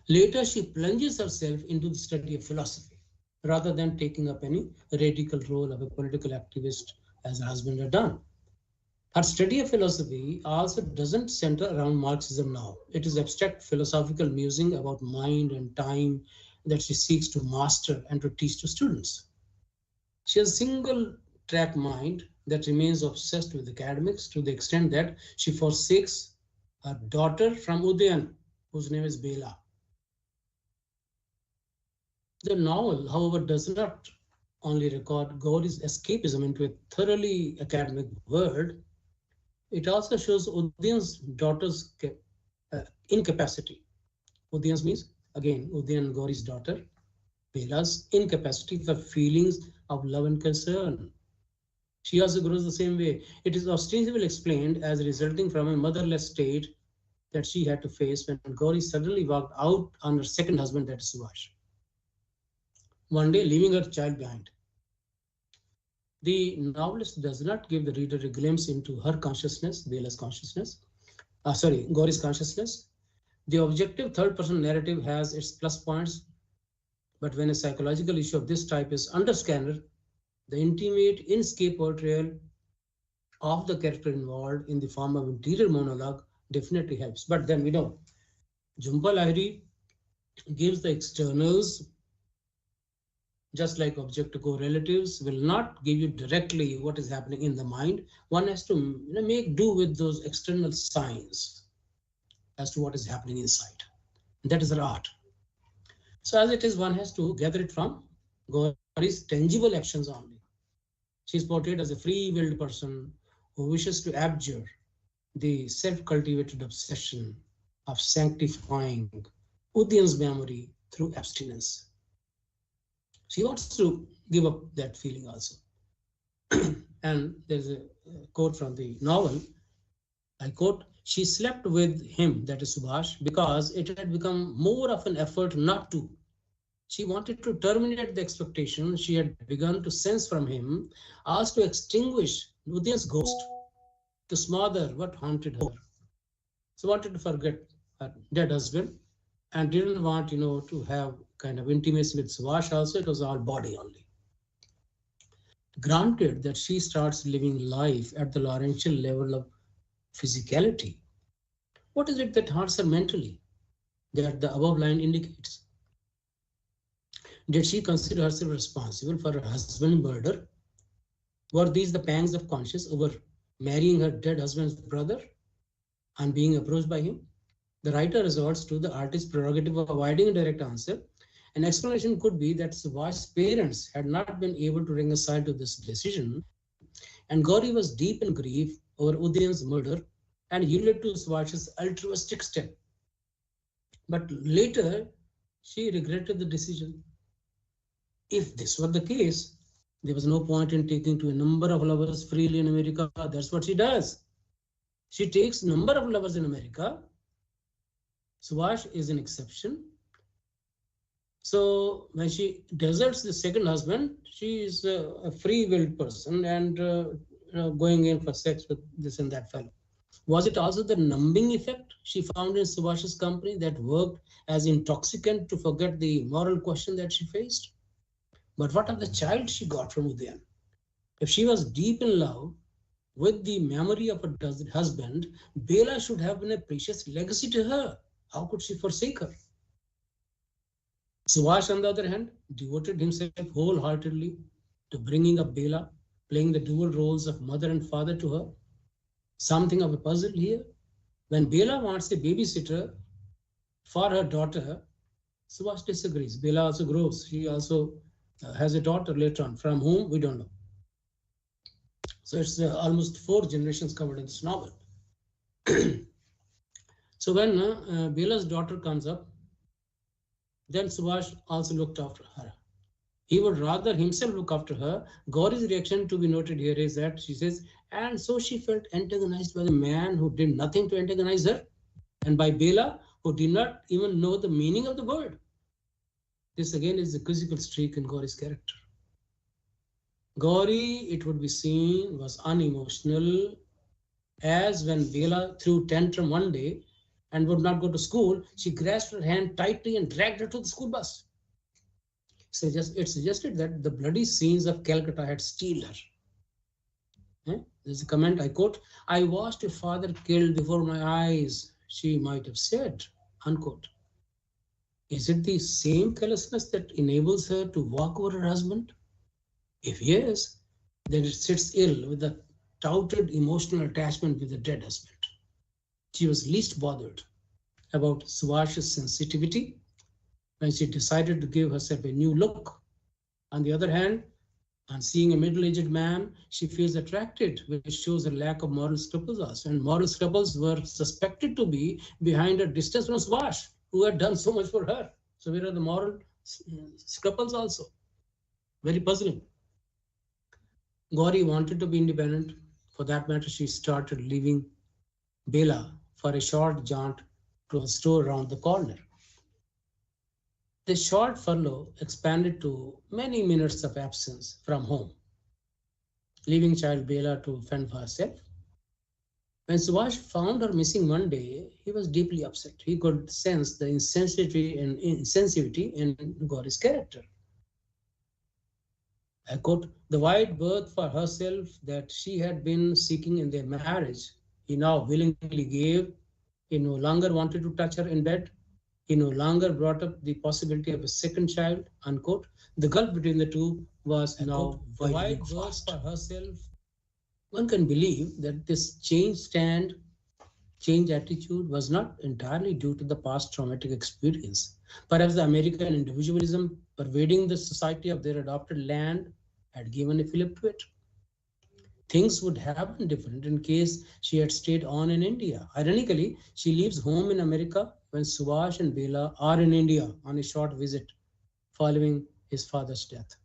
Later, she plunges herself into the study of philosophy. rather than taking up any radical role of a political activist as her husband had done. Her study of philosophy also doesn't center around Marxism now. It is abstract philosophical musing about mind and time that she seeks to master and to teach to students. She has a single track mind that remains obsessed with academics to the extent that she forsakes her daughter from Udayan, whose name is Bela. The novel, however, does not only record Gauri's escapism into a thoroughly academic world, it also shows Udayan's daughter's incapacity. Udayan's means, again, Udayan Gauri's daughter, Bela's incapacity for feelings of love and concern. She also grows the same way. It is ostensibly explained as resulting from a motherless state that she had to face when Gauri suddenly walked out on her second husband, that is Subhash, one day leaving her child behind. The novelist does not give the reader a glimpse into her consciousness, Bela's consciousness, Gauri's consciousness. The objective third-person narrative has its plus points, but when a psychological issue of this type is under scanner, the intimate in-scape portrayal of the character involved in the form of interior monologue definitely helps. But then we know Jhumpa Lahiri gives the externals, just like object correlatives will not give you directly what is happening in the mind. One has to make do with those external signs as to what is happening inside. That is her art. So as it is, one has to gather it from Gauri's tangible actions only. She is portrayed as a free-willed person who wishes to abjure the self-cultivated obsession of sanctifying Udayan's memory through abstinence. She wants to give up that feeling also. And there's a quote from the novel. I quote, "She slept with him," that is Subhash, "because it had become more of an effort not to. She wanted to terminate the expectation she had begun to sense from him, as to extinguish Udayan's ghost, to smother what haunted her. So wanted to forget her dead husband and didn't want, to have kind of intimacy with Subhash also. It was all body only. Granted that she starts living life at the Laurentian level of physicality, what is it that haunts her mentally that the above line indicates? Did she consider herself responsible for her husband's murder? Were these the pangs of conscience over marrying her dead husband's brother and being approached by him? The writer resorts to the artist's prerogative of avoiding a direct answer. An explanation could be that Subhash's parents had not been able to reconcile to this decision, and Gauri was deep in grief over Udayan's murder and yielded to Subhash's altruistic step. But later, she regretted the decision. If this were the case, there was no point in taking to a number of lovers freely in America. That's what she does. She takes a number of lovers in America. Subhash is an exception. So when she deserts the second husband, she is a free-willed person and going in for sex with this and that fellow. Was it also the numbing effect she found in Subhash's company that worked as intoxicant to forget the moral question that she faced? But what of the child she got from Udayan? If she was deep in love with the memory of her husband, Bela should have been a precious legacy to her. How could she forsake her? Subhash, on the other hand, devoted himself wholeheartedly to bringing up Bela, playing the dual roles of mother and father to her. Something of a puzzle here. When Bela wants a babysitter for her daughter, Subhash disagrees. Bela also grows. She also has a daughter later on, from whom we don't know. So it's almost 4 generations covered in this novel. So when Bela's daughter comes up, then Subhash also looked after her. He would rather himself look after her. Gauri's reaction to be noted here is that she says, and so she felt antagonized by the man who did nothing to antagonize her, and by Bela, who did not even know the meaning of the word. This again is the quizzical streak in Gauri's character. Gauri, it would be seen, was unemotional, as when Bela threw tantrum one day and would not go to school, she grasped her hand tightly and dragged her to the school bus. It suggested that the bloody scenes of Calcutta had steeled her. There's a comment, I quote, "I watched your father killed before my eyes," she might have said, unquote. Is it the same callousness that enables her to walk over her husband? If yes, then it sits ill with the touted emotional attachment with the dead husband. She was least bothered about Subhash's sensitivity when she decided to give herself a new look. On the other hand, on seeing a middle-aged man, she feels attracted, which shows a lack of moral scruples also. And moral scruples were suspected to be behind her distance from Subhash, who had done so much for her. So where are the moral scruples also? Very puzzling. Gauri wanted to be independent. For that matter, she started leaving Bela for a short jaunt to a store around the corner. The short furlough expanded to many minutes of absence from home, leaving child Bela to fend for herself. When Subhash found her missing one day, he was deeply upset. He could sense the insensitivity in Gauri's character. I quote, "The wide berth for herself that she had been seeking in their marriage, he now willingly gave. He no longer wanted to touch her in bed. He no longer brought up the possibility of a second child," unquote. The gulf between the two was now wide berth for herself. One can believe that this change attitude was not entirely due to the past traumatic experience. Perhaps the American individualism pervading the society of their adopted land had given a fillip to it. Things would have been different in case she had stayed on in India. Ironically, she leaves home in America when Subhash and Bela are in India on a short visit following his father's death.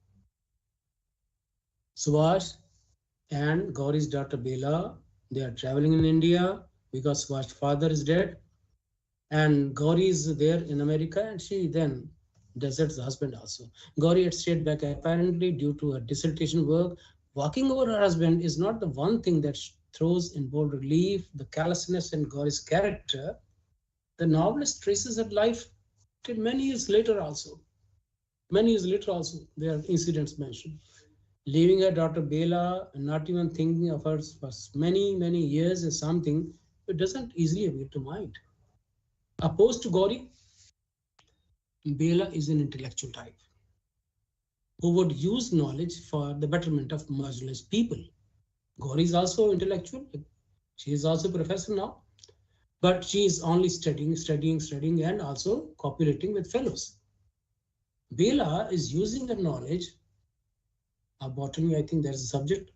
Subhash and Gauri's daughter Bela, they are traveling in India because Subhash's father is dead, and Gauri is there in America, and she then deserts the husband also. Gauri had stayed back apparently due to her dissertation work. Walking over her husband is not the one thing that throws in bold relief the callousness in Gauri's character. The novelist traces her life till many years later also. Many years later also, there are incidents mentioned. Leaving her daughter Bela and not even thinking of her for many, many years is something it doesn't easily appear to mind. Opposed to Gauri, Bela is an intellectual type who would use knowledge for the betterment of marginalized people. Gauri is also intellectual. She is also a professor now, but she is only studying, and also copulating with fellows. Bela is using her knowledge botany, I think that's the subject,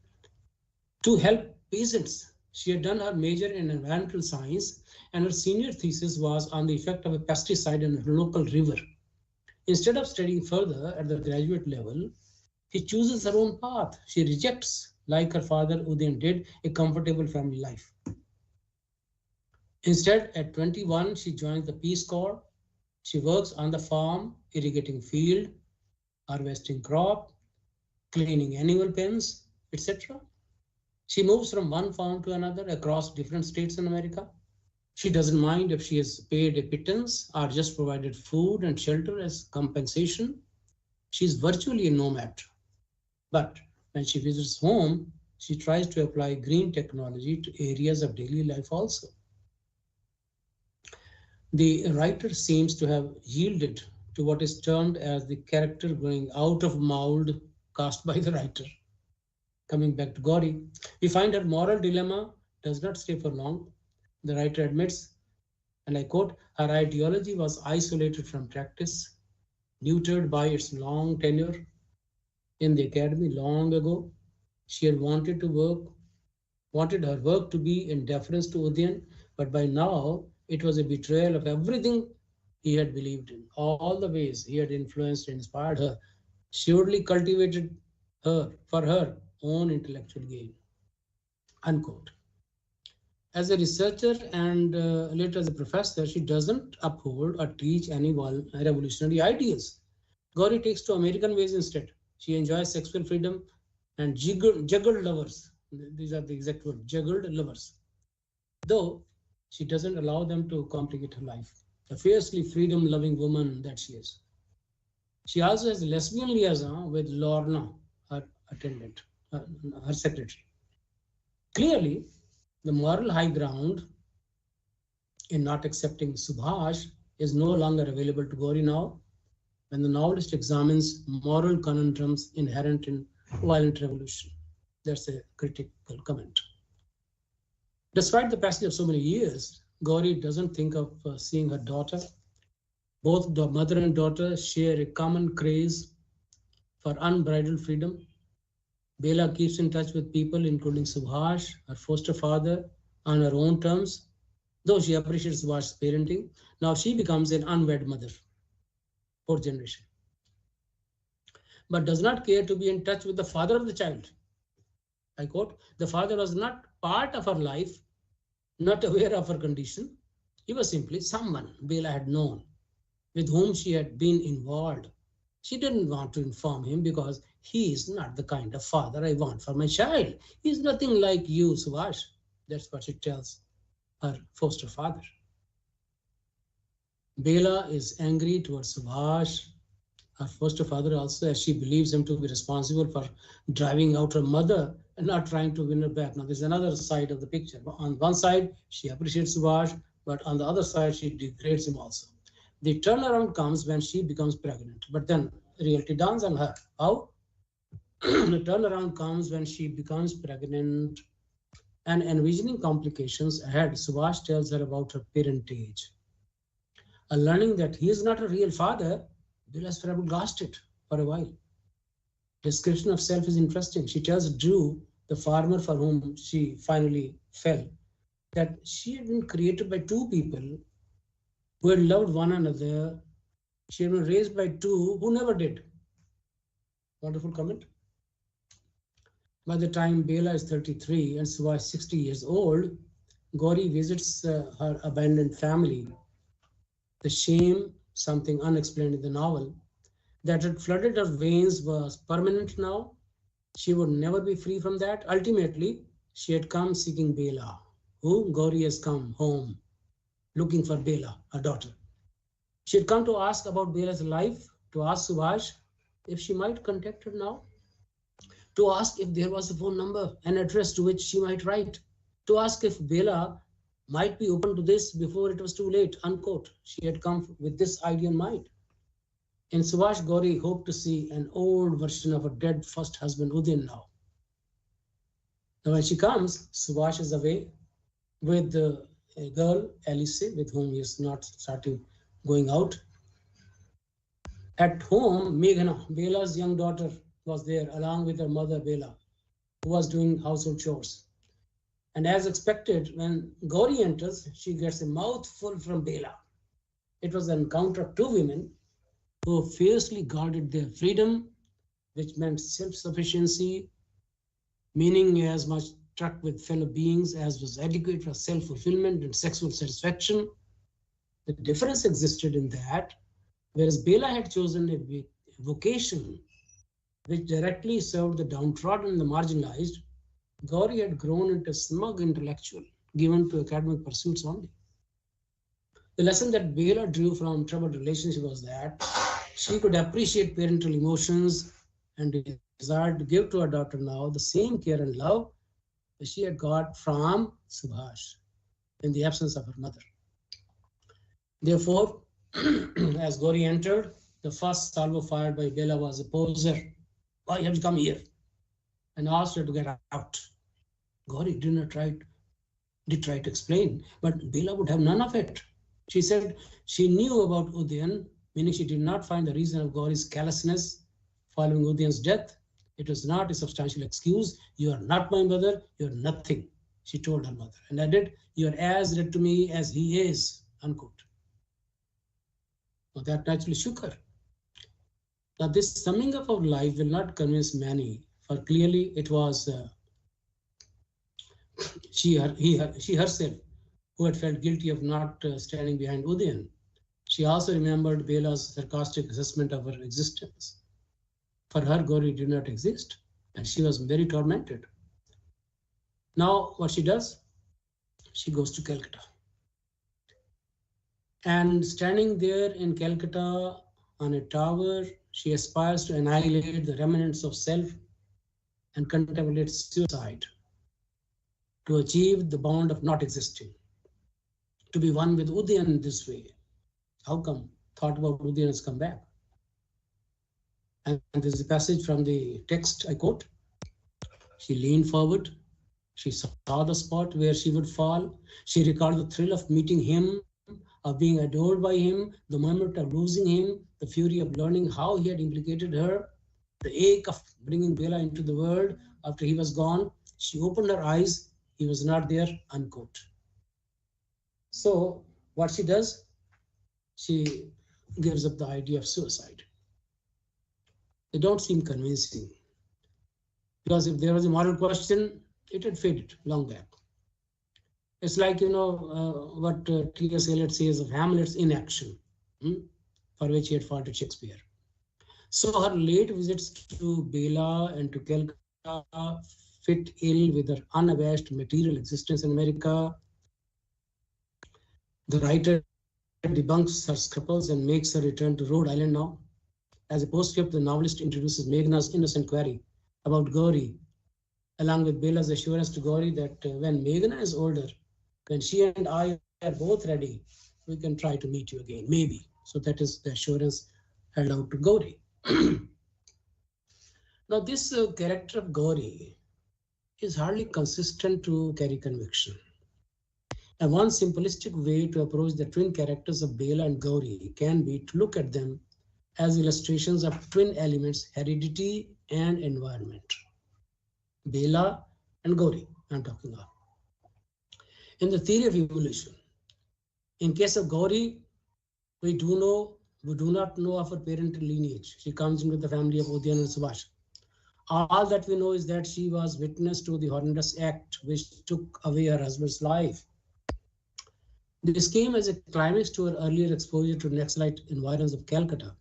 to help peasants. She had done her major in environmental science, and her senior thesis was on the effect of a pesticide in a local river. Instead of studying further at the graduate level, she chooses her own path. She rejects, like her father Udayan did, a comfortable family life. Instead, at 21, she joins the Peace Corps. She works on the farm, irrigating field, harvesting crop, cleaning animal pens, etc. She moves from one farm to another across different states in America. She doesn't mind if she is paid a pittance or just provided food and shelter as compensation. She's virtually a nomad. But when she visits home, she tries to apply green technology to areas of daily life also. The writer seems to have yielded to what is termed as the character growing out of mold cast by the writer. Coming back to Gauri, we find her moral dilemma does not stay for long. The writer admits, and I quote, her ideology was isolated from practice, neutered by its long tenure in the academy long ago. She had wanted her work to be in deference to Udayan, but by now it was a betrayal of everything he had believed in, all the ways he had influenced and inspired her, surely cultivated her for her own intellectual gain. Unquote. As a researcher and later as a professor, she doesn't uphold or teach any revolutionary ideas. Gauri takes to American ways instead. She enjoys sexual freedom and juggled lovers. These are the exact words, juggled lovers. Though she doesn't allow them to complicate her life. A fiercely freedom-loving woman that she is. She also has lesbian liaison with Lorna, her attendant, her secretary. Clearly, the moral high ground in not accepting Subhash is no longer available to Gauri now, when the novelist examines moral conundrums inherent in violent revolution. That's a critical comment. Despite the passage of so many years, Gauri doesn't think of seeing her daughter. Both the mother and daughter share a common craze for unbridled freedom. Bela keeps in touch with people, including Subhash, her foster father, on her own terms, though she appreciates Subhash's parenting. Now she becomes an unwed mother, fourth generation, but does not care to be in touch with the father of the child. I quote, the father was not part of her life, not aware of her condition. He was simply someone Bela had known, with whom she had been involved. She didn't want to inform him because he is not the kind of father I want for my child. He is nothing like you, Subhash. That's what she tells her foster father. Bela is angry towards Subhash, her foster father also, as she believes him to be responsible for driving out her mother and not trying to win her back. Now, there's another side of the picture. On one side, she appreciates Subhash, but on the other side, she degrades him also. The turnaround comes when she becomes pregnant, but then reality dawns on her. How? The turnaround comes when she becomes pregnant and envisioning complications ahead. Subhash tells her about her parentage. Learning that he is not a real father, Bela has lost it for a while. Description of self is interesting. She tells Drew, the farmer for whom she finally fell, that she had been created by two people who had loved one another. She had been raised by two who never did. Wonderful comment. By the time Bela is 33 and Subhash 60 years old, Gauri visits her abandoned family. The shame, something unexplained in the novel, that had flooded her veins was permanent now. She would never be free from that. Ultimately, she had come seeking Bela, who Gauri has come home looking for Bela, her daughter. She had come to ask about Bela's life, to ask Subhash if she might contact her now, to ask if there was a phone number, an address to which she might write, to ask if Bela might be open to this before it was too late, unquote. She had come with this idea in mind. In Subhash, Gauri hoped to see an old version of her dead first husband, Udin now. Now when she comes, Subhash is away with a girl, Alice, with whom he is not starting going out. At home, Meghna, Bela's young daughter, was there along with her mother, Bela, who was doing household chores. And as expected, when Gauri enters, she gets a mouthful from Bela. It was an encounter of two women who fiercely guarded their freedom, which meant self-sufficiency, meaning as much truck with fellow beings as was adequate for self-fulfillment and sexual satisfaction. The difference existed in that, whereas Bela had chosen a vocation which directly served the downtrodden and the marginalized, Gauri had grown into a smug intellectual given to academic pursuits only. The lesson that Bela drew from troubled relationship was that she could appreciate parental emotions and desired to give to her daughter now the same care and love that she had got from Subhash in the absence of her mother. Therefore, as Gauri entered, the first salvo fired by Bela was a poser. Why have you come here? And asked her to get out. Gauri did try to explain, but Bela would have none of it. She said she knew about Udayan, meaning she did not find the reason of Gauri's callousness following Udayan's death. It was not a substantial excuse. You are not my mother, you are nothing, she told her mother, and added, you are as dead to me as he is, unquote. Well, that naturally shook her. Now, this summing up of life will not convince many, for clearly it was she herself who had felt guilty of not standing behind Udayan. She also remembered Bela's sarcastic assessment of her existence. For her, Gauri did not exist, and she was very tormented. Now, what she does? She goes to Calcutta. And standing there in Calcutta, on a tower, she aspires to annihilate the remnants of self and contemplate suicide to achieve the bond of not existing, to be one with Udayan in this way. How come? Thought about Udayan has come back. And there's a passage from the text I quote. She leaned forward. She saw the spot where she would fall. She recalled the thrill of meeting him, of being adored by him, the moment of losing him, the fury of learning how he had implicated her, the ache of bringing Bela into the world after he was gone. She opened her eyes. He was not there, unquote. So what she does, she gives up the idea of suicide. They don't seem convincing. Because if there was a moral question, it had faded long back. It's like, what T.S. Eliot says of Hamlet's inaction, for which he had fought at Shakespeare. So her late visits to Bela and to Calcutta fit ill with her unabashed material existence in America. The writer debunks her scruples and makes her return to Rhode Island now. As a postscript, the novelist introduces Meghna's innocent query about Gauri, along with Bela's assurance to Gauri that when Meghna is older, when she and I are both ready, we can try to meet you again, maybe. So that is the assurance held out to Gauri. Now, this character of Gauri is hardly consistent to carry conviction. And one simplistic way to approach the twin characters of Bela and Gauri can be to look at them as illustrations of twin elements, heredity and environment. Bela and Gauri, I'm talking about. In the theory of evolution, in case of Gauri, we do not know of her parental lineage. She comes into the family of Udayan and Subhash. All that we know is that she was witness to the horrendous act which took away her husband's life. This came as a climax to her earlier exposure to Naxalite environs of Calcutta,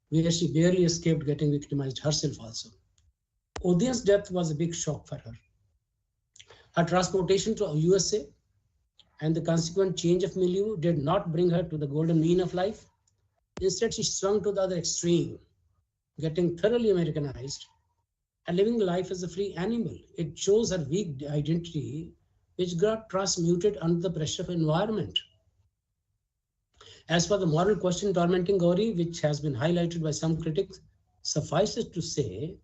where she barely escaped getting victimized herself also. Udayan's death was a big shock for her. Her transportation to USA and the consequent change of milieu did not bring her to the golden mean of life. Instead, she swung to the other extreme, getting thoroughly Americanized and living life as a free animal. It shows her weak identity, which got transmuted under the pressure of environment. As for the moral question tormenting Gauri, which has been highlighted by some critics, suffices to say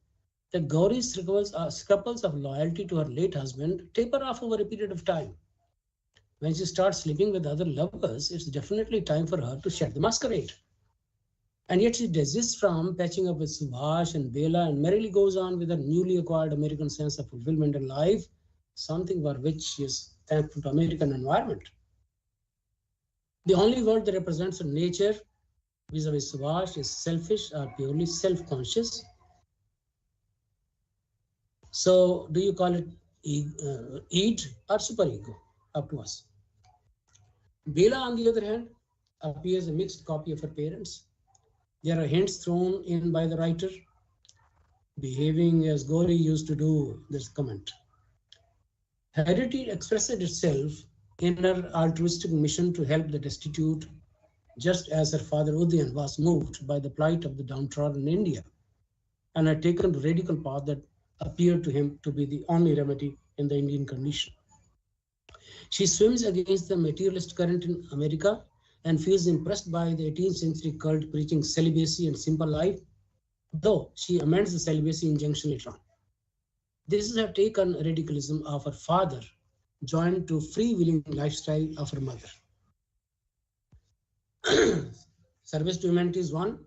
that Gauri's scruples of loyalty to her late husband taper off over a period of time. When she starts sleeping with other lovers, it's definitely time for her to shed the masquerade. And yet she desists from patching up with Subhash and Bela and merrily goes on with her newly acquired American sense of fulfillment in life, something for which she is thankful to American environment. The only word that represents her nature vis-a-vis Subhash is selfish or purely self-conscious. So do you call it id or superego? Up to us. Bela, on the other hand, appears a mixed copy of her parents. There are hints thrown in by the writer, behaving as Gauri used to do, this comment. Heredity expresses itself in her altruistic mission to help the destitute, just as her father Udayan was moved by the plight of the downtrodden in India and had taken the radical path that appeared to him to be the only remedy in the Indian condition. She swims against the materialist current in America and feels impressed by the 18th century cult preaching celibacy and simple life, though she amends the celibacy injunction later on. This is her take on radicalism of her father, joined to freewheeling lifestyle of her mother. Service to humanity is one,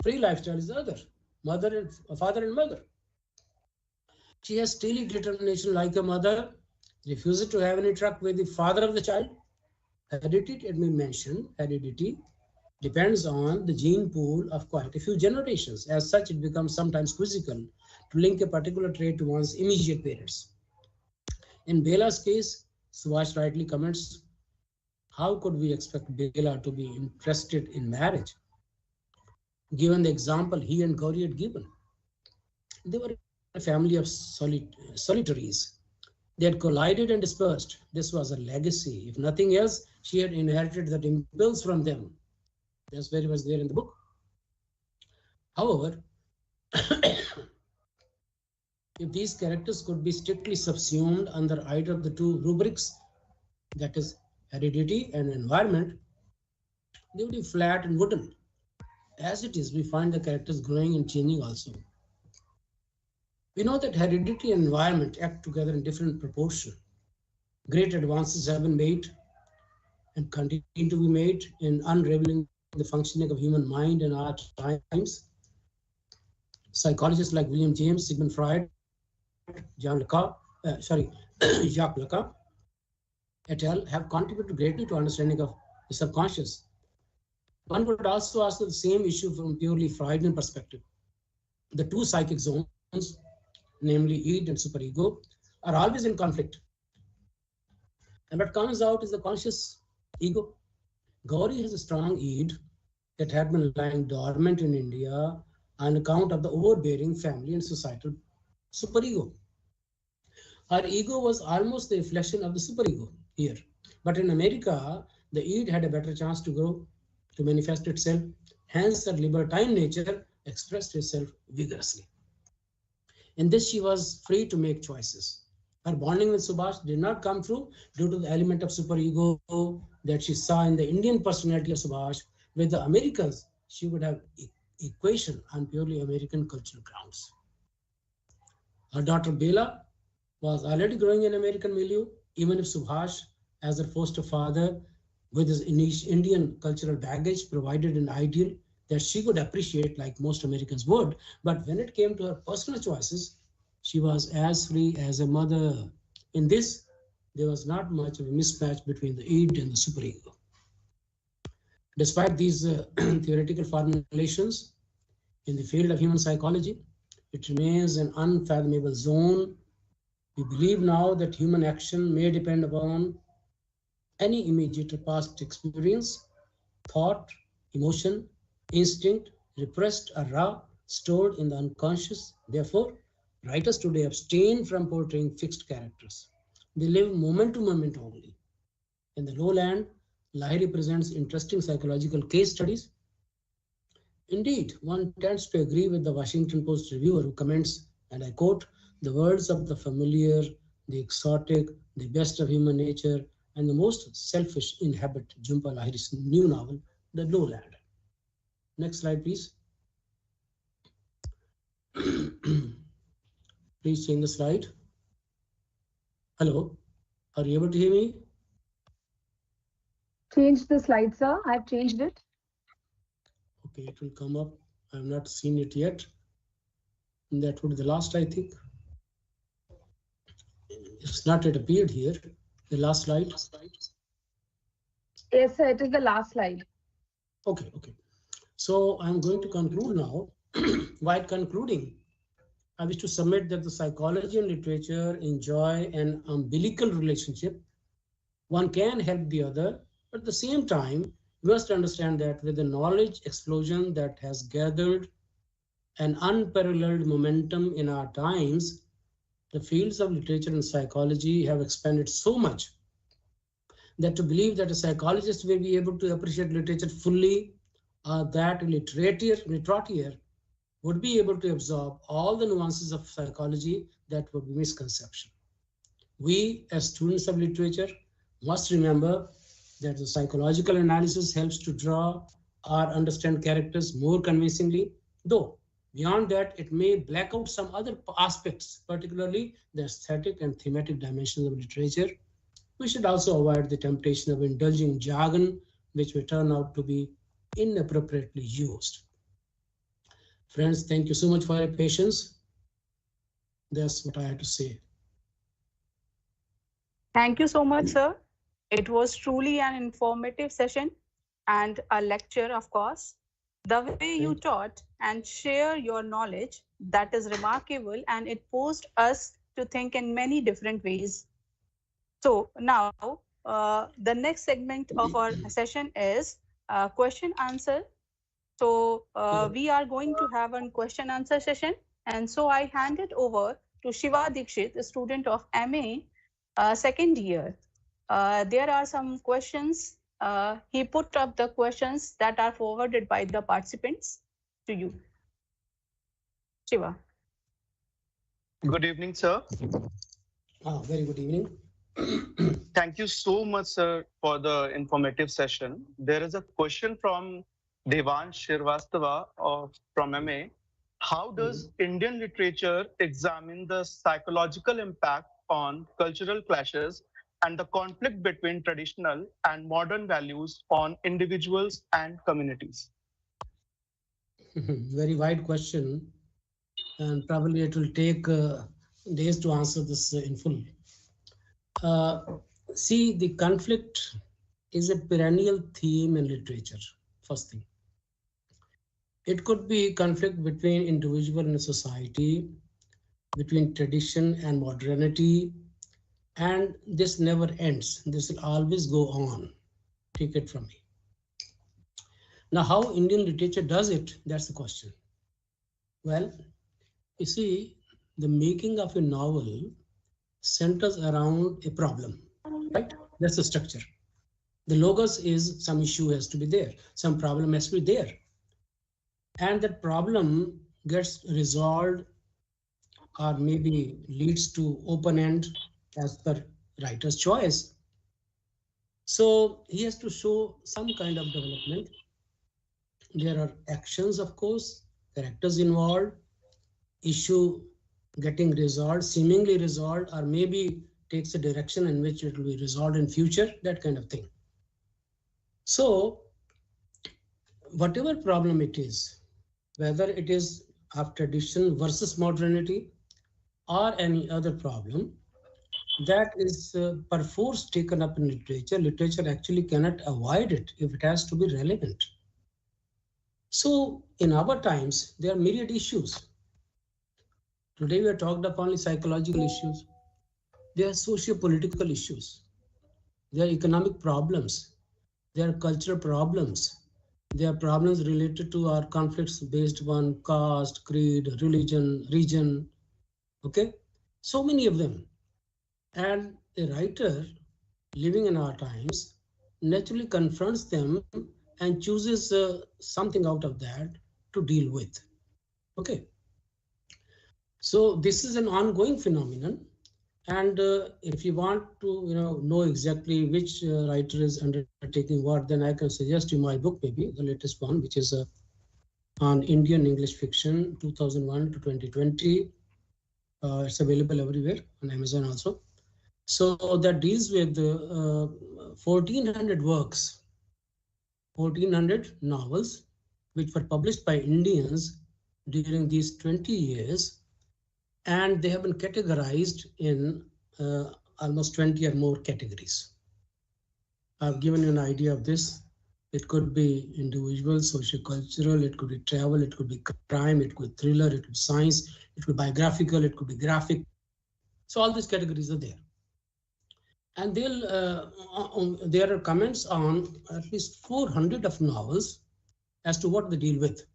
free lifestyle is the other. Father and mother. She has steely determination like her mother, refuses to have any truck with the father of the child. Heredity, let me mention, heredity depends on the gene pool of quite a few generations. As such, it becomes sometimes quizzical to link a particular trait to one's immediate parents. In Bela's case, Subhash rightly comments, how could we expect Bela to be interested in marriage, given the example he and Gauri had given? They were a family of solitaries. They had collided and dispersed. This was a legacy. If nothing else, she had inherited that impulse from them. That's very much there in the book. However, if these characters could be strictly subsumed under either of the two rubrics, that is heredity and environment, they would be flat and wooden. As it is, we find the characters growing and changing also. We know that heredity and environment act together in different proportion. Great advances have been made and continue to be made in unraveling the functioning of human mind in our times. Psychologists like William James, Sigmund Freud, Jacques Lacan et al. Have contributed greatly to understanding of the subconscious. One would also ask the same issue from purely Freudian perspective. The two psychic zones, namely id and superego, are always in conflict. And what comes out is the conscious ego. Gauri has a strong id that had been lying dormant in India on account of the overbearing family and societal superego. Her ego was almost the reflection of the superego here. But in America, the id had a better chance to grow, to manifest itself. Hence, her libertine nature expressed itself vigorously. In this, she was free to make choices. Her bonding with Subhash did not come through due to the element of superego that she saw in the Indian personality of Subhash. With the Americans, she would have equation on purely American cultural grounds. Her daughter Bela was already growing in American milieu, even if Subhash, as her foster father, with his Indian cultural baggage, provided an ideal that she could appreciate like most Americans would. But when it came to her personal choices, she was as free as a mother. In this, there was not much of a mismatch between the id and the superego. Despite these theoretical formulations in the field of human psychology, it remains an unfathomable zone. We believe now that human action may depend upon any immediate or past experience, thought, emotion, instinct, repressed or raw, stored in the unconscious. Therefore, writers today abstain from portraying fixed characters. They live moment to moment only. In the lowland, Lahiri presents interesting psychological case studies. Indeed, one tends to agree with the Washington Post reviewer who comments, and I quote, "The words of the familiar, the exotic, the best of human nature, and the most selfish inhabit Jhumpa Lahiri's new novel, The Lowland." Next slide, please. Please change the slide. Hello, are you able to hear me? Change the slide, sir. I've changed it. Okay, it will come up. I have not seen it yet. That would be the last, I think. It's not yet appeared here. The last slide. Yes, sir. It is the last slide. Okay. So I'm going to conclude now. While concluding, I wish to submit that the psychology and literature enjoy an umbilical relationship. One can help the other, but at the same time, we must understand that with the knowledge explosion that has gathered an unparalleled momentum in our times, the fields of literature and psychology have expanded so much that to believe that a psychologist will be able to appreciate literature fully, or that a literateur would be able to absorb all the nuances of psychology, that would be misconception. We, as students of literature, must remember that the psychological analysis helps to draw or understand characters more convincingly, though beyond that, it may black out some other aspects, particularly the aesthetic and thematic dimensions of literature. We should also avoid the temptation of indulging in jargon, which may turn out to be inappropriately used. Friends, thank you so much for your patience. That's what I had to say. Thank you so much, sir. It was truly an informative session and a lecture, of course. The way you taught and share your knowledge, that is remarkable, and it forced us to think in many different ways. So now the next segment of our session is question answer. So we are going to have a question answer session. And so I hand it over to Shiva Dikshit, a student of MA second year. There are some questions. He put up the questions that are forwarded by the participants to you. Shiva. Good evening, sir. Very good evening. Thank you so much, sir, for the informative session. There is a question from Devan Shrivastava from MA. How does Indian literature examine the psychological impact on cultural clashes and the conflict between traditional and modern values on individuals and communities? Very wide question, and probably it will take days to answer this in full. See, the conflict is a perennial theme in literature, first thing. It could be conflict between individual and society, between tradition and modernity, and this never ends. This will always go on. Take it from me. Now, how Indian literature does it, that's the question. Well, you see, the making of a novel centers around a problem, right? That's the structure. The logos is some issue has to be there, some problem has to be there. And that problem gets resolved or maybe leads to open end as per writer's choice. So he has to show some kind of development. There are actions, of course, characters involved, issue getting resolved, seemingly resolved, or maybe takes a direction in which it will be resolved in future, that kind of thing. So whatever problem it is, whether it is of tradition versus modernity or any other problem, that is perforce taken up in literature. Literature actually cannot avoid it if it has to be relevant. So in our times, there are myriad issues. Today we are talked about only psychological issues. There are socio-political issues. There are economic problems. There are cultural problems. There are problems related to our conflicts based on caste, creed, religion, region. Okay, so many of them. And a writer living in our times naturally confronts them and chooses something out of that to deal with. Okay. So this is an ongoing phenomenon. And if you want to know exactly which writer is undertaking what, then I can suggest you my book, maybe the latest one, which is on Indian English fiction 2001 to 2020. It's available everywhere on Amazon also. So that deals with 1,400 works, 1,400 novels, which were published by Indians during these 20 years. And they have been categorized in almost 20 or more categories. I've given you an idea of this. It could be individual, socio-cultural, it could be travel, it could be crime, it could be thriller, it could be science, it could be biographical, it could be graphic. So all these categories are there. And there are comments on at least 400 of novels as to what they deal with.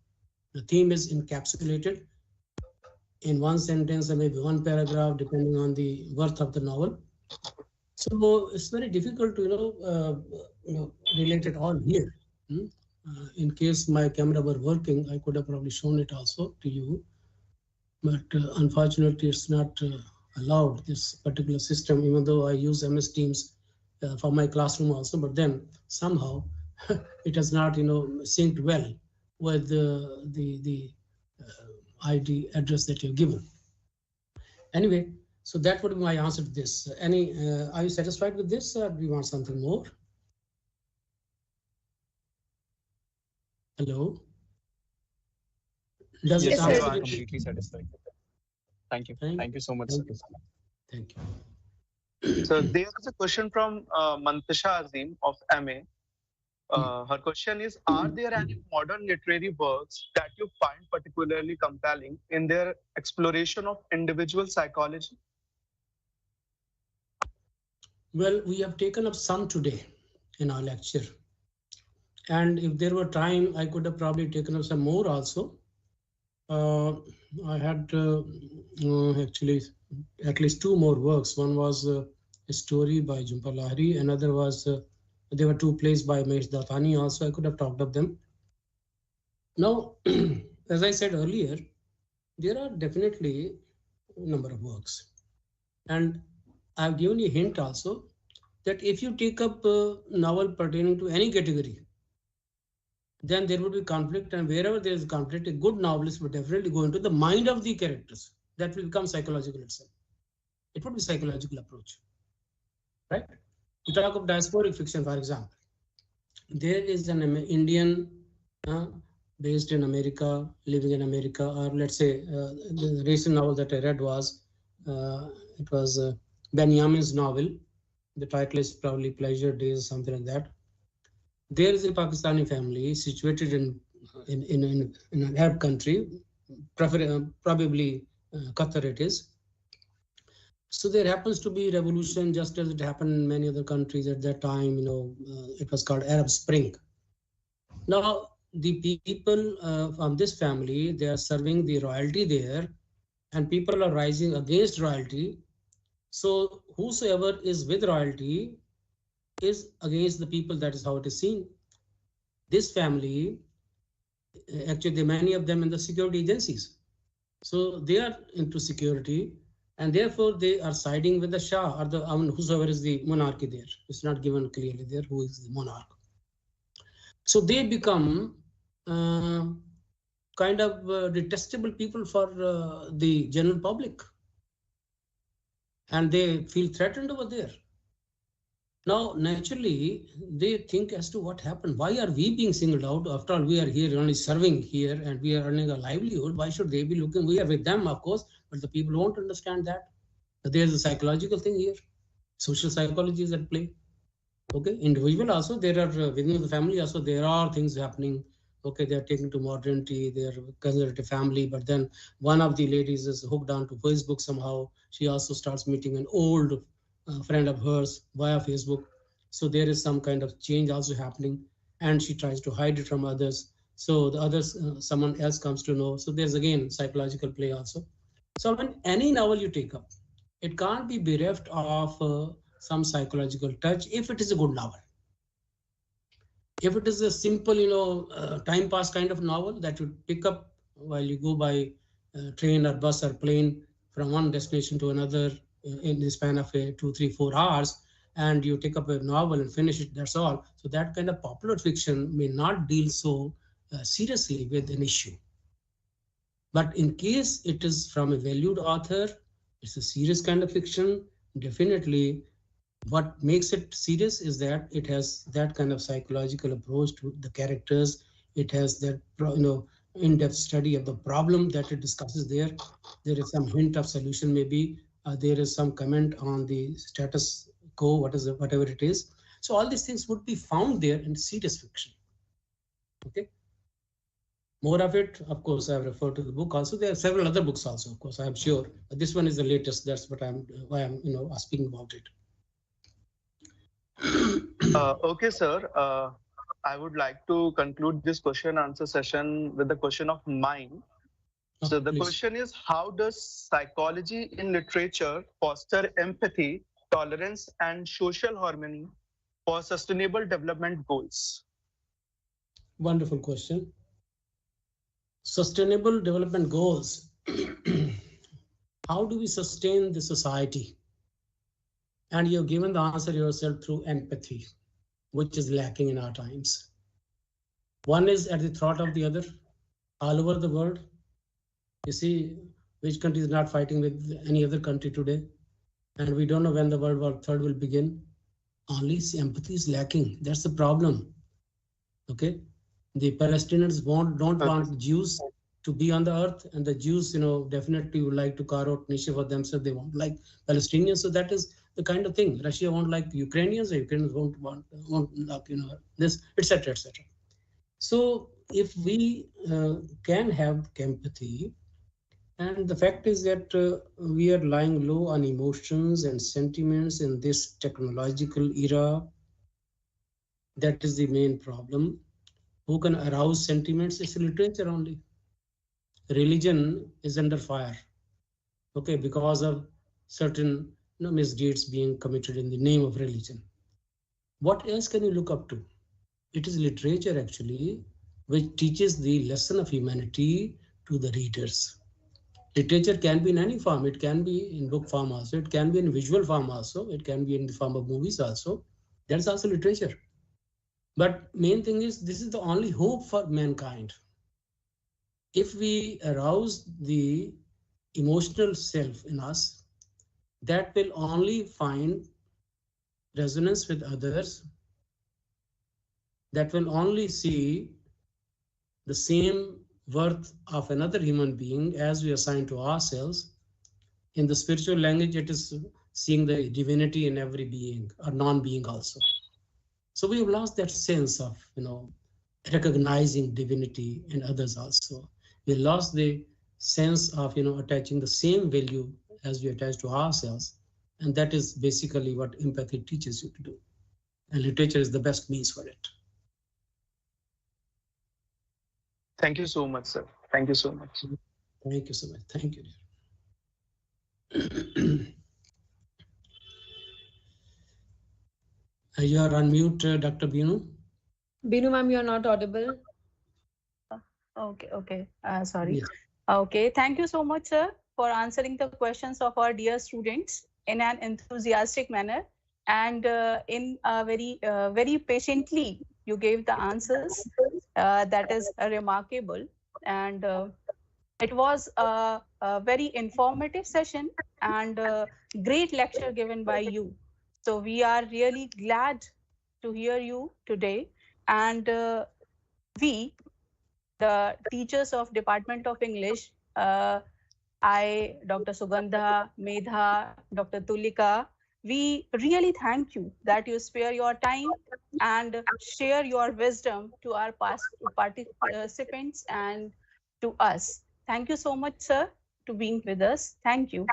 The theme is encapsulated in one sentence or maybe one paragraph, depending on the worth of the novel. So it's very difficult to relate it all here. In case my camera were working, I could have probably shown it also to you, but unfortunately it's not allowed, this particular system, even though I use MS Teams for my classroom also, but then somehow it has not synced well with the ID address that you've given. Anyway, so that would be my answer to this. Are you satisfied with this, or do you want something more? Hello? Does Yes, it sir, answer I'm it? completely satisfied with that. Thank you. Thank you so much. Thank you. Thank you. So there is a question from Mantasha Azim of MA. Her question is, are there any modern literary works that you find particularly compelling in their exploration of individual psychology? Well, we have taken up some today in our lecture. And if there were time, I could have probably taken up some more also. I had actually at least two more works. One was a story by Jhumpa Lahiri. Another was, there were two plays by Mahesh Dattani also. I could have talked of them. Now, as I said earlier, There are definitely a number of works. And I've given you a hint also that if you take up a novel pertaining to any category, then there would be conflict, and wherever there is conflict, a good novelist would definitely go into the mind of the characters. That will become psychological itself. It would be psychological approach, right? You talk of diasporic fiction, for example. There is an Indian based in America, living in America, or let's say the recent novel that I read was, it was Benjamin's novel. The title is probably Pleasure Days, something like that. There is a Pakistani family situated in an Arab country, probably Qatar it is. So there happens to be revolution, just as it happened in many other countries at that time. It was called Arab Spring. Now, the people from this family, they are serving the royalty there, and people are rising against royalty. So whosoever is with royalty is against the people. That is how it is seen. This family, actually, many of them in the security agencies. So they are into security, and therefore they are siding with the Shah or the whosoever is the monarchy there. It's not given clearly there who is the monarch. So they become kind of detestable people for the general public, and they feel threatened over there. Now, naturally, they think as to what happened. Why are we being singled out? After all, we are here only serving here, and we are earning a livelihood. Why should they be looking? We are with them, of course, but the people won't understand that. There's a psychological thing here. Social psychology is at play. Okay, individual also, there are within the family also, there are things happening. Okay, they are taken to modernity, they are considered a family, but then one of the ladies is hooked on to Facebook somehow. She also starts meeting an old friend of hers via Facebook. So there is some kind of change also happening, and she tries to hide it from others. So the others, someone else comes to know. So there's again psychological play also. So when any novel you take up, it can't be bereft of some psychological touch if it is a good novel. If it is a simple, time pass kind of novel that you pick up while you go by train or bus or plane from one destination to another in the span of 2, 3, 4 hours, and you take up a novel and finish it, that's all. So that kind of popular fiction may not deal so seriously with an issue. But in case it is from a valued author, it's a serious kind of fiction, definitely. What makes it serious is that it has that kind of psychological approach to the characters. It has that in-depth study of the problem that it discusses there. There is some hint of solution, maybe there is some comment on the status quo, whatever it is. So all these things would be found there in serious fiction. Okay. More of it, of course, I have referred to the book also. There are several other books also, of course, I'm sure. But this one is the latest. That's why I'm speaking about it. Okay, sir. I would like to conclude this question answer session with the question of mine. So the question is, how does psychology in literature foster empathy, tolerance, and social harmony for sustainable development goals? Wonderful question. Sustainable development goals. How do we sustain the society? And you've given the answer yourself through empathy, which is lacking in our times. One is at the throat of the other, all over the world. You see, which country is not fighting with any other country today? And we don't know when the World War III will begin. Only empathy is lacking. That's the problem. Okay, the Palestinians don't want Jews to be on the earth, and the Jews, definitely would like to carve out niche for themselves. They won't like Palestinians. So that is the kind of thing. Russia won't like Ukrainians, the Ukrainians won't like, this, etc., etc. So if we can have empathy, and the fact is that we are lying low on emotions and sentiments in this technological era. That is the main problem. Who can arouse sentiments? It's literature only. Religion is under fire, okay, because of certain misdeeds being committed in the name of religion. What else can you look up to? It is literature actually which teaches the lesson of humanity to the readers. Literature can be in any form. It can be in book form also. It can be in visual form also. It can be in the form of movies also. That's also literature. But main thing is, this is the only hope for mankind. If we arouse the emotional self in us, that will only find resonance with others, that will only see the same worth of another human being as we assign to ourselves. In the spiritual language, it is seeing the divinity in every being or non-being also. So we have lost that sense of, recognizing divinity in others also. We lost the sense of, attaching the same value as we attach to ourselves. And that is basically what empathy teaches you to do. And literature is the best means for it. Thank you so much, sir. Thank you so much. Thank you so much. Thank you. You are on mute, Dr. Binu. Binu ma'am, you're not audible. Okay. Sorry. Yes. Okay. Thank you so much, sir, for answering the questions of our dear students in an enthusiastic manner and in a very patiently. You gave the answers. That is remarkable, and it was a very informative session and great lecture given by you. So we are really glad to hear you today, and we, the teachers of Department of English, I, Dr. Sugandha, Medha, Dr. Tulika, we really thank you that you spare your time and share your wisdom to our participants and to us. Thank you so much, sir, to being with us. Thank you.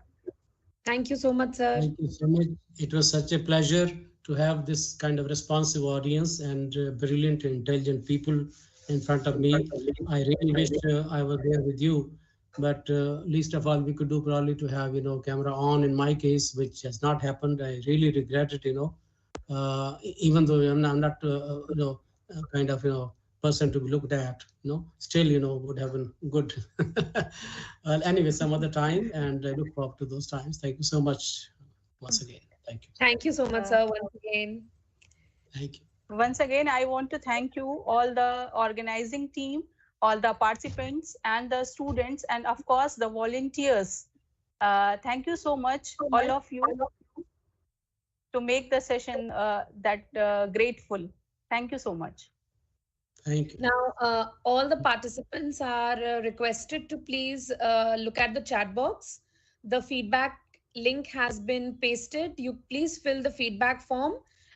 Thank you so much, sir. Thank you so much. It was such a pleasure to have this kind of responsive audience and brilliant, intelligent people in front of me. I really wish I was there with you, but least of all we could do probably to have camera on in my case, which has not happened. I really regret it. Even though I'm not kind of person to be looked at, still would have been good. Well, anyway, some other time, and I look forward to those times. Thank you so much once again. Thank you. Thank you so much, sir, once again. Thank you. Once again, I want to thank you, all the organizing team, all the participants and the students, and of course the volunteers. Thank you so much, all of you, to make the session that grateful. Thank you so much. Thank you. Now, all the participants are requested to please look at the chat box. The feedback link has been pasted. You please fill the feedback form,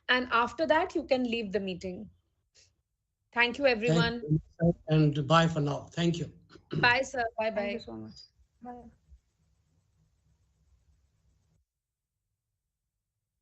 and after that you can leave the meeting. Thank you, everyone. Thank you, and bye for now. Thank you. Bye, sir. Bye-bye. Thank you so much. Bye.